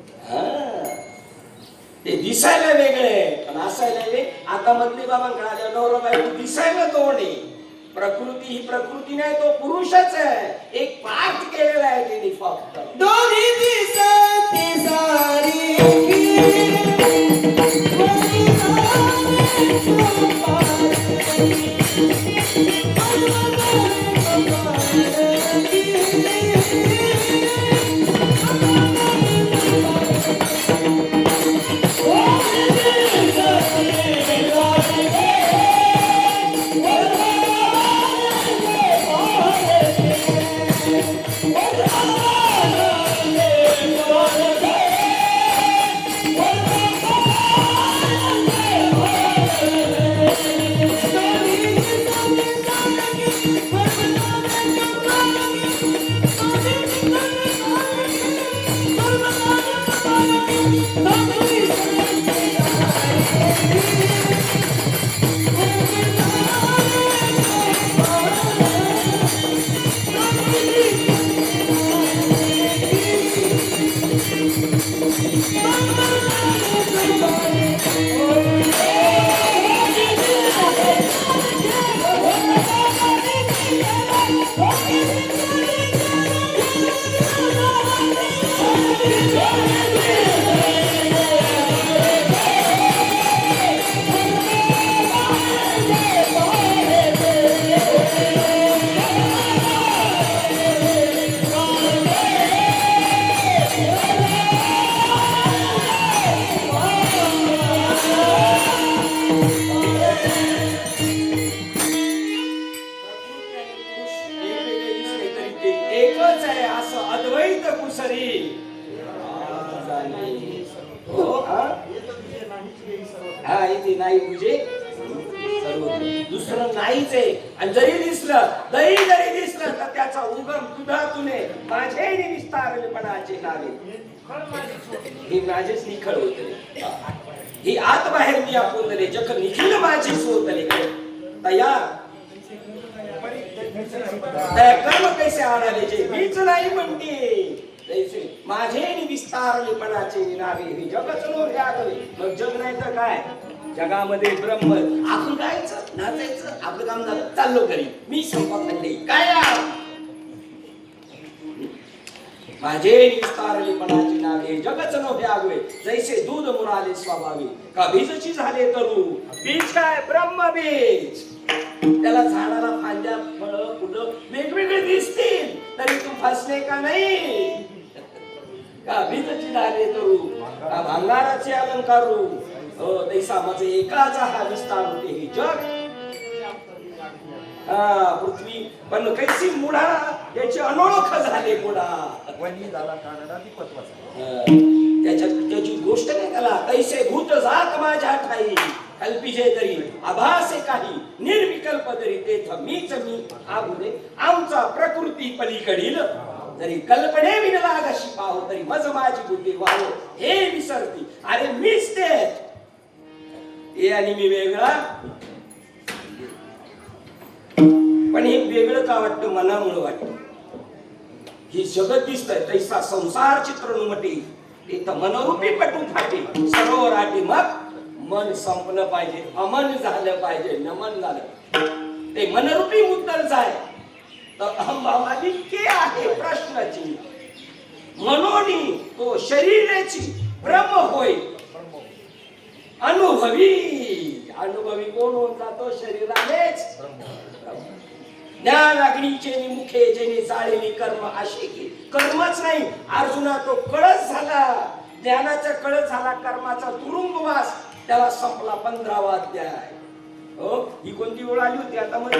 ते दिसायला वेगळे पण असायला वेगळे. आता मधली बाबांकडे आल्या नवरा बायको दिसायला दोन आहे. प्रकृती ही प्रकृती नाही तो पुरुषच आहे. एक पाठ केलेला आहे त्यांनी फक्त. दोन्ही दिसते सारी दुसरं नाहीच आहे. आणि जरी दिसलं दही जरी दिसलं तर त्याचा उगम दुधातून माझे विस्तारपणाचे नावे. हे माझेच निखळ होते. ही आत बाहेर मी आपोतले जग निखिल माझी सोतले तया कर्म कैसे आडाले जे मीच नाही म्हणते तैसे माझे विस्तारलेपणाचे नावे. हे जगच मग जग नाही तर काय. जगामध्ये ब्रह्म. आपण गायचं नाचायचं आपलं काम झालं चाललो घरी. मी संपत काय माझे विस्तारलेपणाचे नावे जगच नव्हे आगवे जैसे दूध मुराले स्वाभावी का बीजची झाले तरू. बीज काय ब्रह्म बीज. त्याला झाडाला फांद्या फळं फुलं वेगवेगळे दिसतील तरी तू फसले का नाही. का बीजची झाले तरू का भांगाराचे अलंकारू. तैसा माझे एकाचा हा विस्तार होते हे जग. पृथ्वी पण कैसी मुडा याची अनोळख झाले मुडा. वनी झाला कानडा दीपत्वाचा. त्याची गोष्ट नाही त्याला. कैसे भूत जात माझ्या ठाई कल्पिजे तरी आभासे काही निर्विकल्प तरी तेथ मीच मी आबुदे आमचा प्रकृती पलीकडील. जरी कल्पने विनलागशी पाहो तरी मज माझी बुद्धी वाहो हे विसरती. अरे मीच ते आणि मी वेगळा. पण हे वेगळं का वाटतं? मनामुळे वाटतं. ही जगत दिसतंय तैसा संसार चित्र नुमटे, इथं मनरूपी पटू फाटे सरोवर आटी. मग मन संपलं पाहिजे, अमन झालं पाहिजे, नमन झालं. ते मनरूपी मुद्दल जाय तर अहंभावादी के आहे प्रश्नाची. मनोनी तो शरीराची ब्रह्म होय. अनुभवी अनुभवी कोण होऊन जातो? शरीरानेच. ज्ञान अग्नीचे मुखे जेने जाळलेली कर्म अशी की कर्मच नाही अर्जुना, तो कळस झाला. ज्ञानाचा कळस झाला, कर्माचा तुरुंगवास त्याला संपला 15वा अध्याय. हो, ही कोणती ओळ आली होती आता मध्ये?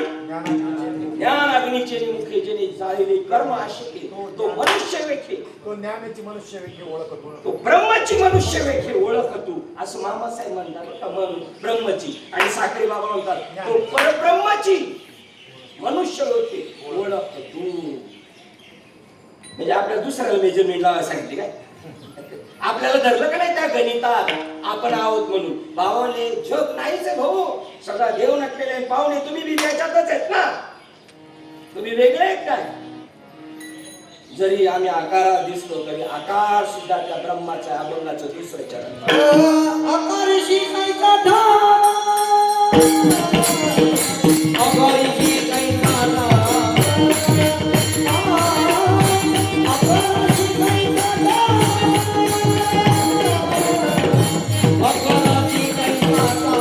ज्ञान अग्नीचे मुखे जेने जाळलेली कर्म अशी की तो मनुष्य वेखे. तो ज्ञानाची मनुष्य वेखे ओळखतो, तो ब्रह्मची मनुष्य वेखे ओळख तू, असं मामासाहेब म्हणतात. ब्रह्मची. आणि साखरे बाबा म्हणतात तो परब्रह्मची मनुष्य वेखे ओळख तू. म्हणजे आपल्या दुसऱ्याला मेजरमेंट लावायला सांगितले काय? आपल्याला धरलं का नाही त्या गणितात आपण आहोत म्हणून? भावाने जग नाहीच आहे भाऊ, सगळा देव नटलेले पाहुणे तुम्ही बी त्याच्यातच आहेत ना. तुम्ही वेगळे आहेत काय? जरी आम्ही आकारात दिसलो तरी आकार सुद्धा त्या ब्रह्माचं अभंगाचं दुसरं चरण. आकाराशी कैसा ढाल, आकाराशी कैसा ढाल, आकाराशी कैसा ढाल, आकाराशी कैसा ढाल,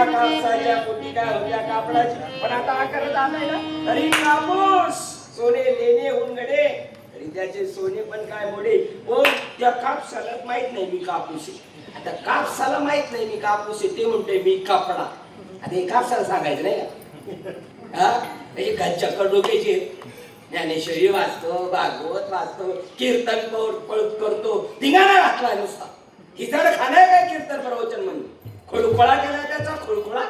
कापसाच्या पोटी काय होत्या कापडाची, पण आता आकारत आलाय ना तरी कापूस सोने लेणे उंगडे तरी त्याचे सोने पण काय मोडे. पण त्या कापसाला माहित नाही मी कापूस आहे. आता कापसाला माहित नाही मी कापूस आहे, ते म्हणते मी कपडा. आता हे कापसाला सांगायचं नाही का? हा हे घरच्या कडोक्याचे ज्ञानेश्वरी वाचतो, भागवत वाचतो, कीर्तन करतो, धिंगाणा घातला नुसता. हिसाला खाणार काय कीर्तन प्रवचन म्हणून? खुळखुळा केला त्याचा खुळखुळा.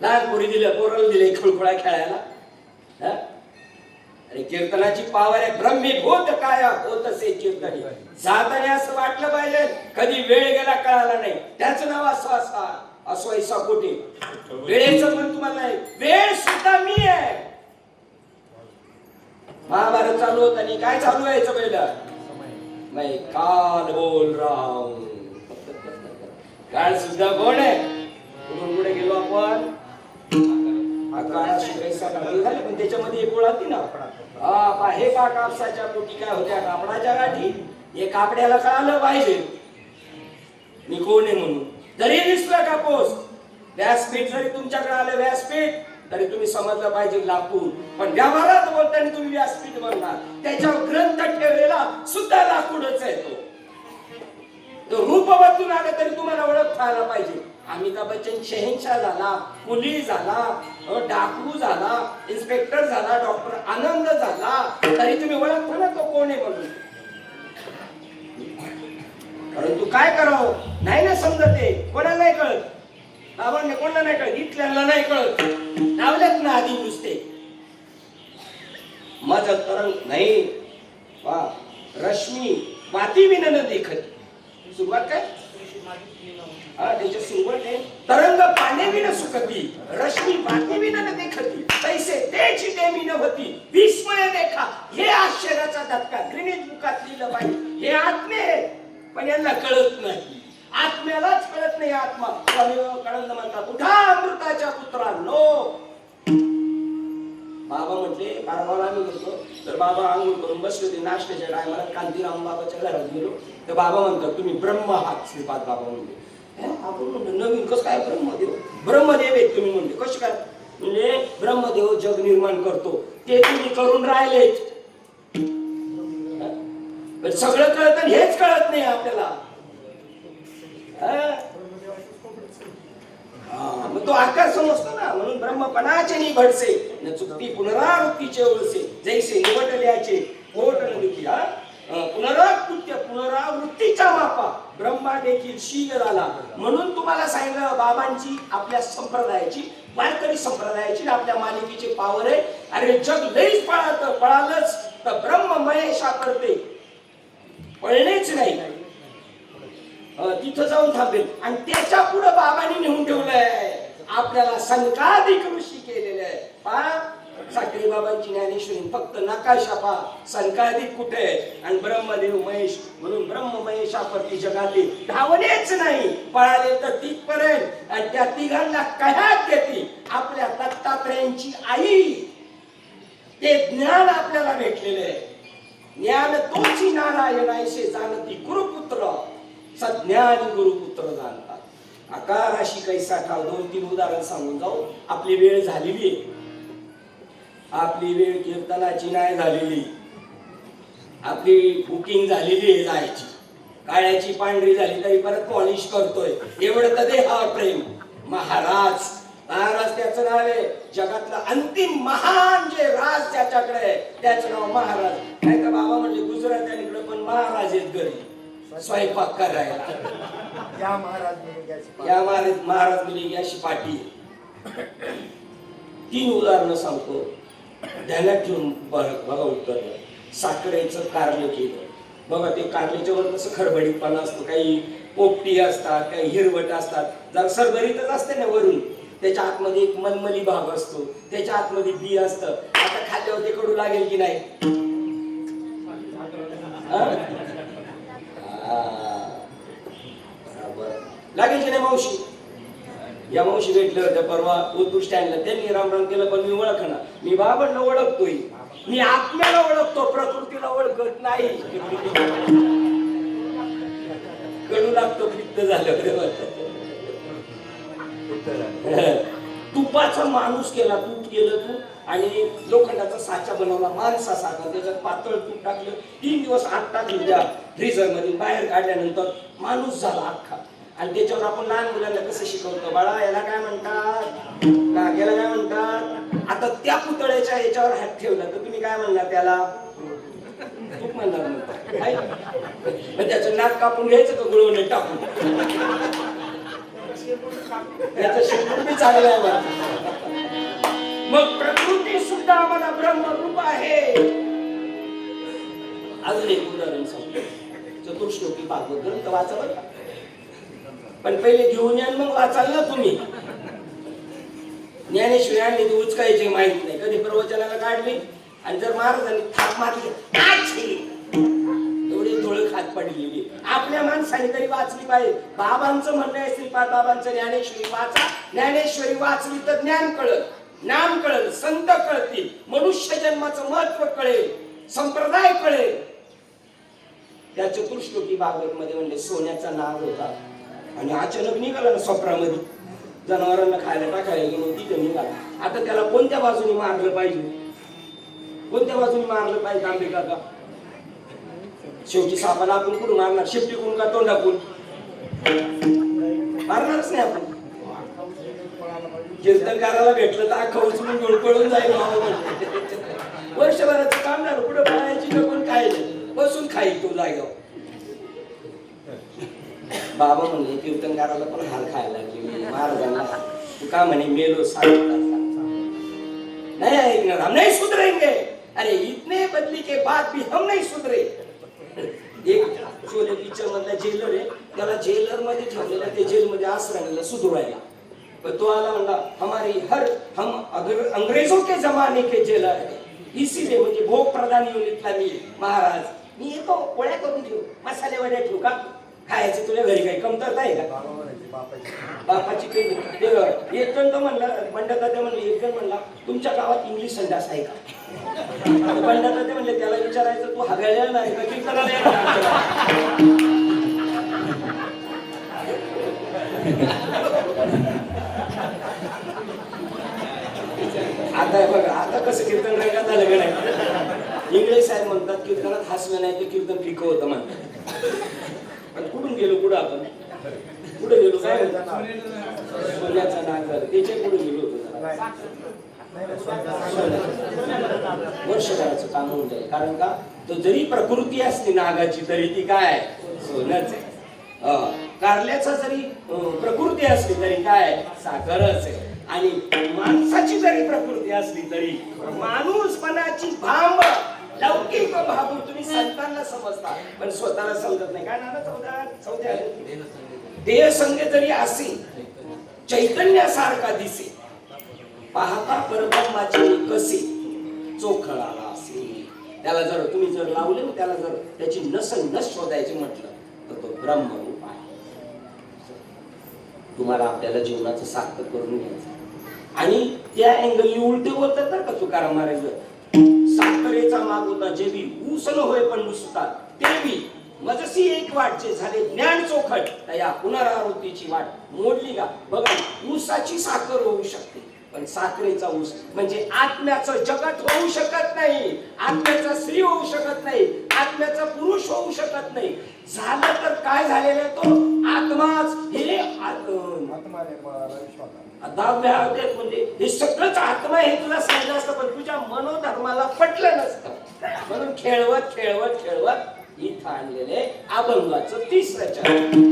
लहान पोरी दिल्या, पोराला दिले खुळखुळा खेळायला. अरे कीर्तनाची पावर आहे. ब्रह्मीभूत काय होत असे कीर्तनी. जाताना असं वाटलं पाहिजे कधी वेळ गेला कळाला नाही. त्याचं नाव असं ऐसा कोटी. वेळेचं पण तुम्हाला नाही, वेळ सुद्धा मी आहे. महाभारत चालू होत आणि काय चालू व्हायचं पहिलं? मैं काल बोल रहा हूं. काळ सुद्धा कोण आहे? कुठून कुठे गेलो आपण? झाले पण त्याच्यामध्ये एक ओळखती ना हे का कापसाच्या पोटी काय होत्या कापडाच्या गाठी हे कापड्याला कळालं पाहिजे मी कोण आहे म्हणून. जरी दिसलं कापूस व्यासपीठ जरी तुमच्याकडे आलं व्यासपीठ तरी तुम्ही समजलं पाहिजे लाकूड. पण व्यवहारात बोलताना तुम्ही व्यासपीठ बनणार त्याच्यावर ग्रंथ ठेवलेला सुद्धा लाकूडच आहे तो रूप बदलून आलं तरी तुम्हाला ओळख व्हायला पाहिजे. अमिताभ बच्चन शहेनशाह झाला कुली झाला डाकू झाला इन्स्पेक्टर झाला डॉक्टर आनंद झाला तरी तुम्ही ओळखता ना तो कोण आहे म्हणून. परंतु काय करावं नाही ना समजत आहे कोणाला नाही कळत बाबांना कोणाला नाही कळत इथल्याला नाही कळत लावलेत ना आधी नुसते माझं तरंग नाही वा रश्मी माती विन न देखत सुरुवात काय त्याच्या सुरुवात आहे तरंग पाणी विन सुखती रश्मी माती विन न देखती तैसे तेची देमी न होती विस्मय देखा. हे आश्चर्याचा धक्का ग्रीनिज बुकात लिहिलं पाहिजे. हे आत्मे पण यांना कळत नाही आत्म्यालाच कळत नाही आत्मा कळत म्हणतात उठा अमृताच्या पुत्रांनो. बाबा म्हटले बाबाला मी गेलो तर बाबा आंघोळ करून बसले होते नाश्त्याच्या टायमाला कांतीराम बाबाच्या घरात गेलो तर बाबा म्हणतात तुम्ही ब्रह्म आहात. श्रीपाद बाबा म्हणले आपण म्हणतो नवीन कसं काय ब्रह्मदेव ब्रह्मदेव आहेत तुम्ही म्हणले कसे काय म्हणजे ब्रह्मदेव जग निर्माण करतो ते तुम्ही करून राहिलेच. सगळं कळत हेच कळत नाही आपल्याला. मग तो आकार समजतो ना म्हणून ब्रह्मपणाचे निभडसे न चुकती पुनरावृत्तीचे ओळसे जैसे निवटल्याचे पोट नदुखी पुनरावृत्तीचा मापा ब्रह्मा देखील शील झाला. म्हणून तुम्हाला सांगितलं बाबांची आपल्या संप्रदायाची वारकरी संप्रदायाची आपल्या मालिकेची पावर आहे. अरे जग लईच पळालंच तर ब्रह्म महेशा करते पळणेच नाही तिथं जाऊन थांबेल. आणि त्याच्या पुढे बाबांनी नेऊन ठेवलंय आपल्याला संकाधिक ऋषी केलेलं आहे. पहा साखरे बाबांची ज्ञानेश्वरी फक्त नकाशा पहा संकाधिक कुठे आहे आणि ब्रह्मदेव महेश म्हणून ब्रह्म महेशापती जगातली धावणेच नाही पळाले तर तिथपर्यंत. आणि त्या तिघांना कह्यात घेतली आपल्या दत्तात्रयांची आई. ते ज्ञान आपल्याला भेटलेलं आहे. ज्ञान तोची नारायण ऐसे जाणती गुरुपुत्र सज्ञानी गुरुपुत्र जाणतात. आकार अशी कैसा ठाव 2-3 उदाहरण सांगून जाऊ. आपली वेळ झालेली आहे. आपली वेळ कीर्तनाची नाही झालेली. आपली बुकिंग झालेली आहे जायची काळ्याची पांढरी झाली तरी परत पॉलिश करतोय एवढं तर दे हा प्रेम. महाराज महाराज त्याचं नाव आहे जगातलं अंतिम महान जे राज त्याच्याकडे आहे त्याचं नाव महाराज. नाही तर बाबा म्हणजे गुजरात्यांकडे पण महाराज आहेत घरी स्वयंपाक करायला. या महाराज मिली अशी पाठी. 3 उदाहरणं सांगतो ध्यानात ठेवून बघा उत्तर. साखरेचं कारलं केलं बघा ते कारल्याच्या वर कसं खडबडीतपणा असतो काही पोपटी असतात काही हिरवट असतात जर सरभरीतच असते ना वरून त्याच्या आतमध्ये एक मनमली भाग असतो त्याच्या आतमध्ये बी असतं. आता खाल्ल्यावर ते कडू लागेल की नाही लागेल की नाही मावशी. या मावशी भेटले होत्या परवा ओतूर स्टँडला त्यांनी रामराम केलं पण मी ओळखना. मी बाबांना ओळखतोय मी आत्म्याला ओळखतो प्रकृतीला ओळखत नाही. कडू लागतो पित्त झालं. तुपाचा माणूस केला तूप केलं तू आणि लोखंडाचा साचा बनवला माणसासारखा त्याच्यात पातळ तूप टाकलं 3 दिवस आत टाकलं त्या फ्रीझर मध्ये बाहेर काढल्यानंतर माणूस झाला अख्खा. आणि त्याच्यावर आपण लहान मुलांना कसं शिकवतो बाळा याला काय म्हणतात याला काय म्हणतात. आता त्या पुतळ्याच्या याच्यावर हात ठेवला तर तुम्ही काय म्हणणार त्याला तूप म्हणणार म्हणतात. त्याचं नाक कापून घ्यायचं का गुळवणे टाकून त्याचं शिकून बी चांगलं आहे. मग प्रकृती सुद्धा आम्हाला ब्रह्मरूप आहे. अजून एक उदाहरण सांगतो. चतुर्श्लोकी भागवत ग्रंथ वाचावं का पण पहिले घेऊन या मग वाचाल ना तुम्ही. ज्ञानेश्वरी आणली ती उचकायची माहित नाही कधी प्रवचनाला काढली आणि जर महाराजांनी थाप मारली एवढी धुळ खात पडलेली. आपल्या माणसाने तरी वाचली पाहिजे. बाबांचं म्हणणं आहे श्रीपाद बाबांचं ज्ञानेश्वरी वाचा. ज्ञानेश्वरी वाचली तर ज्ञान कळत. नाम कळेल, संत कळतील, मनुष्य जन्माचं महत्व कळेल, संप्रदाय कळेल. त्या चतुर्श्लोकी भागवत मध्ये म्हणले सोन्याचा नाग होता आणि अचानक निघाला ना स्वप्नामध्ये, जनावरांना खायला टाकायला गेलो तिथे निघाला. आता त्याला कोणत्या बाजूने मारलं पाहिजे, कोणत्या बाजूने मारलं पाहिजे तांबे काका? शेवटी सापाला आपण कुठून मारणार, शेपटी कोण का तोंडाकून मारणारच नाही आपण. कीर्तनकाराला भेटलं तर अख्खा उचलून गुळपळून जाईल. वर्षभराचं काम झालं, कुठं पळायची नको काय नाही, बसून खाईल तो जागेवर. बाबा म्हणले कीर्तनकाराला पण हार खायला लागले महाराजांना. तू का म्हणे मेलो नाही ऐकणार, हम नहीं सुधरेंगे. अरे इतने बदली के बाद भी हम नहीं सुधरे. एक शोले पिक्चर मधला जेलर आहे, त्याला जेलर मध्ये ठेवलेला, ते जेल मध्ये आश्रमाला सुधरवायला. पण तो आला म्हणला हम अंग्रेजों के जमाने के जेलर है, इसीलिए म्हणजे भोग प्रधान युनिटला मी महाराज मी येतो, पोळ्या करून ठेवू, मसाले वड्या ठेवू का, खायचं तुला घरी काही कमतरता आहे का? बापाची काही एक जण तो म्हणला, बंडदादा म्हणले, एक जण म्हणला तुमच्या गावात इंग्लिश संडास आहे का? बंडदादा म्हणले त्याला विचारायचं तू हगायला नाही का कीर्तनाला येणार? आता बघा आता कसं कीर्तन रंगात झालं का नाही. इंग्लिश साहेब म्हणतात कीर्तनात हसलं नाही तर कीर्तन फिकं होतं म्हणतात. कुठून गेलो पुढे आपण, पुढे गेलो काय सोन्याचा नाग झालं, त्याच्या पुढे गेलो होतो. वर्षभराचं काम होऊन जाईल. कारण का तो जरी प्रकृती असली नागाची तरी ती काय सोन्याच आहे. कारल्याचा जरी प्रकृती असली तरी काय साखरच आहे. आणि माणसाची जरी प्रकृती असली तरी माणूसपणाची भांब लौकिक भाबू तुम्ही संतांना समजता पण स्वतःला समजत नाही. काय नाना चौद्या देह संग जरी असे चैतन्यासारखा दिसे, पाहता परब्रह्माची कसे चोखळाला असे. त्याला जर तुम्ही जर लावले ना, त्याला जर त्याची नस शोधायची म्हटलं तर तो ब्रह्मरूप आहे. तुम्हाला आपल्याला जीवनाचं सार्थक करून घ्यायचं आणि त्या अँगलनी उलटे बोलतात तर का तुकाराम महाराज. साखरेचा माग होता जेवी ऊस न होय पण नुसता तेवी मजसी एक वाटचे झाले ज्ञान चोखट त्या पुनरावृत्तीची वाट मोडली का. बघा ऊसाची साखर होऊ शकते पण साखरेचा ऊस म्हणजे आत्म्याचं जगत होऊ शकत नाही, आत्म्याचा स्त्री होऊ शकत नाही, आत्म्याचा पुरुष होऊ शकत नाही. झालं तर काय झालेलं तो आत्माच हे म्हणजे हे सगळंच आत्मा हे तुला सांगितलं असतं पण तुझ्या मनोधर्माला पटलं नसतं. म्हणून खेळवत खेळवत खेळवत इथं आणलेले अभंगाचं 3रं चरण.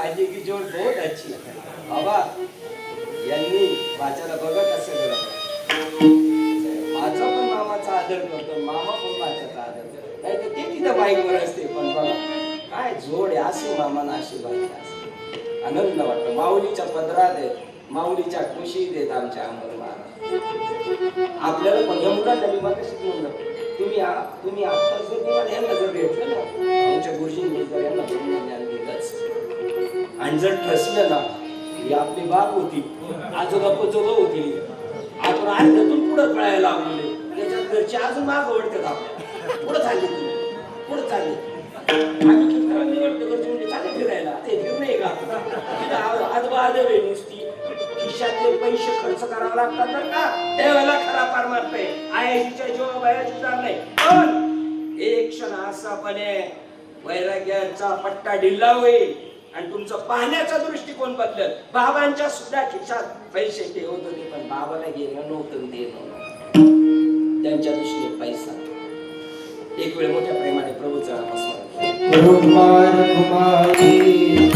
शादी की जोड बहुत अच्छी है बाबा यांनी माझ्याला बघा कसं बघा माझा पण मामाचा आदर करतो मामा पण माझ्याचा आदर करतो नाही तर ते तिथं बाईकवर असते पण बघा काय जोड आहे असे मामाना अशी बाईक असते आनंद वाटतो माऊलीच्या पदरात आहेत माऊलीच्या कुशीत आहेत आमच्या अंबर महाराज आपल्याला पण या मुलांना मी मग कशी घेऊन जातो तुम्ही आता जर तुम्हाला यांना जर भेटलं ना आमच्या गुरुजींनी जर यांना ज्ञान दिलंच आणि जर ठसलं ना ही आपली बाप होती आजोबा पजोबा होती आपण अर्ध्यातून पुढं कळायला लागले त्याच्यात घरचे अजून माग ओढतात आपल्याला पुढं चालले तुम्ही पुढं चालले आम्ही कीर्तन निवडतो घरचे म्हणजे चालले फिरायला ते फिरू नये का आजोबा आदर आहे नुसती खिशातले पैसे खर्च करावे लागतात बरं का त्यावेळेला खरा पार मारतोय आयाजीच्या जेव्हा बायाची जाण नाही पण एक क्षण असा पण वैराग्याचा पट्टा ढिल्ला होईल आणि तुमचं पाहण्याचा दृष्टिकोन बदलत बाबांच्या सुद्धा खिशात पैसे ठेवत होते पण बाबाला घेणं नव्हतं देणं त्यांच्या दृष्टीने पैसा एक वेळ मोठ्या प्रेमाने प्रभूचा नामस्मरण कुमार कुमारी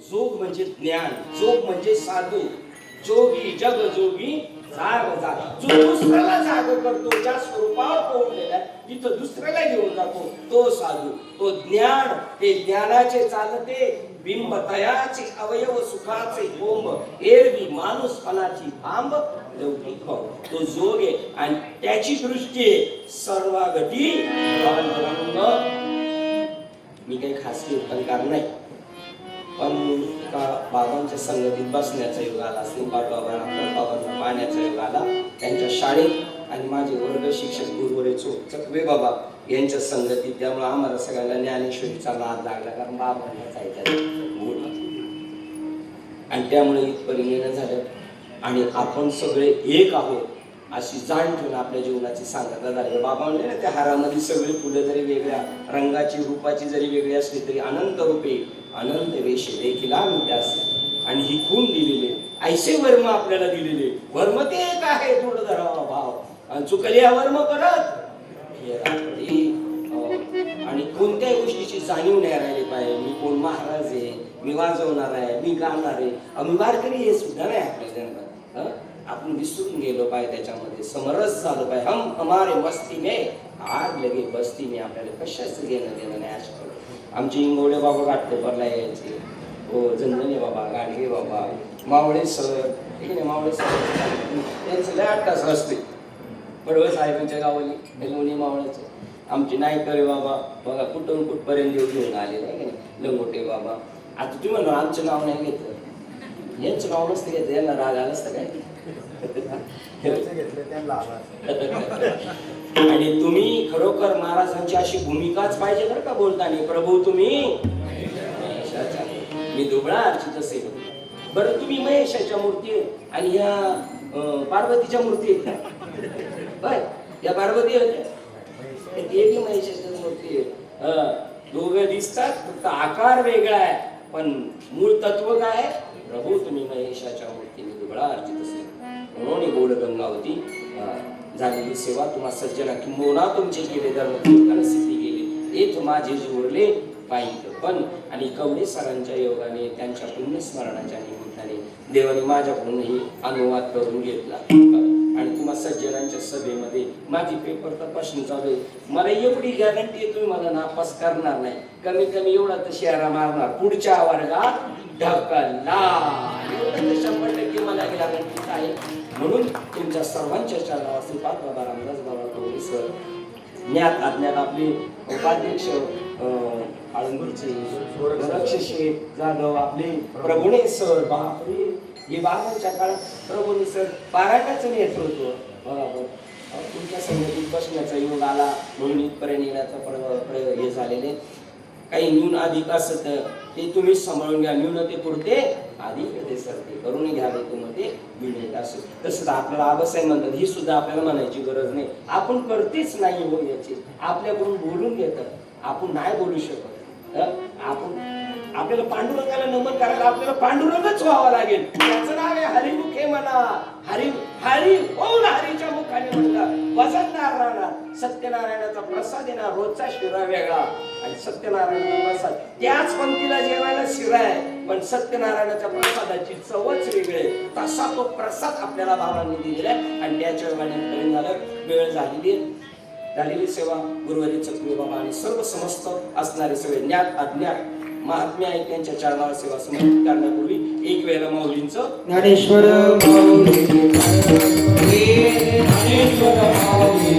जोग म्हणजे ज्ञान जोग म्हणजे साधू जोगी जग जोगी जाग जाग जो दुसऱ्याला जाग करतो ज्या स्वरूपावर पोहोचलेला जिथं दुसऱ्याला घेऊन जातो तो साधू तो ज्ञान ते ज्ञानाचे चालते बिंब तयाचे अवयव सुखाचे कोंब एरवी माणूसपणाची भांब लौकिक भाव तो जोग आहे आणि त्याची दृष्टी आहे सर्वागती पांडुरंग मी काही खास कीर्तनकार नाही पण बाबांच्या संगतीत बसण्याचा योग आला बाबांना पाहण्याचा योग आला त्यांच्या शाळेत आणि माझे वर्ग शिक्षक गुरुवरे चकवे बाबा यांच्या संगतीत त्यामुळे आम्हाला सगळ्यांना ज्ञानेश्वरीचा नाद लागला कारण बाबांना जायच्या आणि त्यामुळे इथपर्यंत येणं झालं आणि आपण सगळे एक आहोत अशी जाण ठेवून आपल्या जीवनाची सांगता झाली बाबा म्हणले ना त्या हारामध्ये सगळी फुलं जरी वेगळ्या रंगाची रूपाची जरी वेगळी असली तरी अनंत रूपे अनंत वेशे देखील आम्ही त्यास आणि ही खून दिलेले ऐसे वर्म आपल्याला दिलेले वर्म ते एक आहे थोडं धरावा भाव आणि चुकल्या वर्म परत आणि कोणत्याही गोष्टीची जाणीव नाही राहिली पाहिजे मी कोण महाराज आहे मी वाजवणार आहे मी गाणार आहे मी वारकरी हे सुद्धा नाही आपल्या जन्मात आपण विसरून गेलो पाहिजे त्याच्यामध्ये समरस झालो पाहिजे हम हमारे मस्ती में आग लगे बस्ती में आपल्याला कशाच घेणं देणं नाही अशा आमचे इंगोळे बाबा गाठकोपरला यायचे हो जनधने बाबा गाडगे बाबा मावळे सर ठीक आहे मावळे सर त्यांचं लय 8 तास असते बडवळ साहेबांच्या गावाली लोणी मावळ्याचे आमचे नायकरे बाबा बघा कुठून कुठपर्यंत घेऊन आले नाही का नाही लंगोटे बाबा आता तुम्ही म्हणून आमचं नाव नाही घेतलं यांचं नाव नसतं घेतलं यांना राग आला असतं काय आणि तुम्ही खरोखर महाराजांची अशी भूमिकाच पाहिजे बरं का बोलताना प्रभू तुम्ही मी दुबळा अर्चित असेल बरं तुम्ही महेशाच्या मूर्ती आणि ह्या पार्वतीच्या मूर्ती आहेत बर या पार्वती होत्या देवी महेशाच्या मूर्ती आहे दोघं दिसतात फक्त आकार वेगळा आहे पण मूळ तत्व काय प्रभू तुम्ही महेशाच्या मूर्तीने दुबळा अर्चित असेल म्हणून गोड गंगावती झालेली सेवा तुम्हा सज्जना किंबोना तुमचे केले धर्म सिद्धी गेले एक माझे जोडले पाहिलं पण आणि कवडे सरांच्या योगाने त्यांच्या पुण्यस्मरणाच्या निमित्ताने देवाने माझ्याकडून ही अनुवाद करून घेतला आणि तुम्हा सज्जनांच्या सभेमध्ये माझी पेपर तपासणी चालू आहे. मला एवढी गॅरंटी आहे तुम्ही मला नापास करणार नाही. कमी कमी एवढा तर शेरा मारणार पुढच्या वर्गात ढकलला एवढं तर 100% मला गॅरंटी आहे. म्हणून तुमच्या सर्वांच्या चरणावर श्रीपाद बाबा रामदास बाबा कवडे सर ज्ञात अज्ञात आपले उपाध्यक्ष आळंदीचे गोरक्ष शेठ जाधव आपले प्रभुणे सर बापरे हे बाबांच्या काळात प्रभुणे सर पारायणाचं नेतृत्व बरोबर तुमच्या संगतीत बसण्याचा योग आला म्हणून इथपर्यंत येण्याचा हे झालेले काही न्यून अधिक असत ते तुम्ही सांभाळून घ्या. न्यूनते पुरते अधिक ते सर ते करून घ्यावे तुम्ही मिळत असत. तसं आपल्याला आबासाहेब म्हणतात ही सुद्धा आपल्याला म्हणायची गरज नाही. आपण करतेच नाही हो याची आपल्याकडून बोलून घेतात आपण नाही बोलू शकत. आपण आपल्याला पांडुरंगाला नमन करायला आपल्याला पांडुरंगच व्हावं लागेल. त्याचं नाव आहे हरिमुखे म्हणा. हरी हरी होऊन हरीच्या मुखाने म्हणला वजनदार राहणार. सत्यनारायणाचा प्रसाद येणार रोजचा शिरा वेगळा आणि सत्यनारायणाचा प्रसाद त्याच पंक्तीला जेवायला शिरा आहे पण सत्यनारायणाच्या प्रसादाची चवच वेगळी आहे. तसा तो प्रसाद आपल्याला बाबांनी दिलेला आहे आणि त्याच्या योगाने झालं वेळ झालेली सेवा गुरुवारी चक्री बाबा आणि सर्व समस्त असणारे सगळे ज्ञात अज्ञात महात्म्य आहे त्यांच्या चरणावर सेवा समर्पित करण्यापूर्वी एक वेळेला माऊलींचं ज्ञानेश्वर माऊली ज्ञानेश्वर माऊली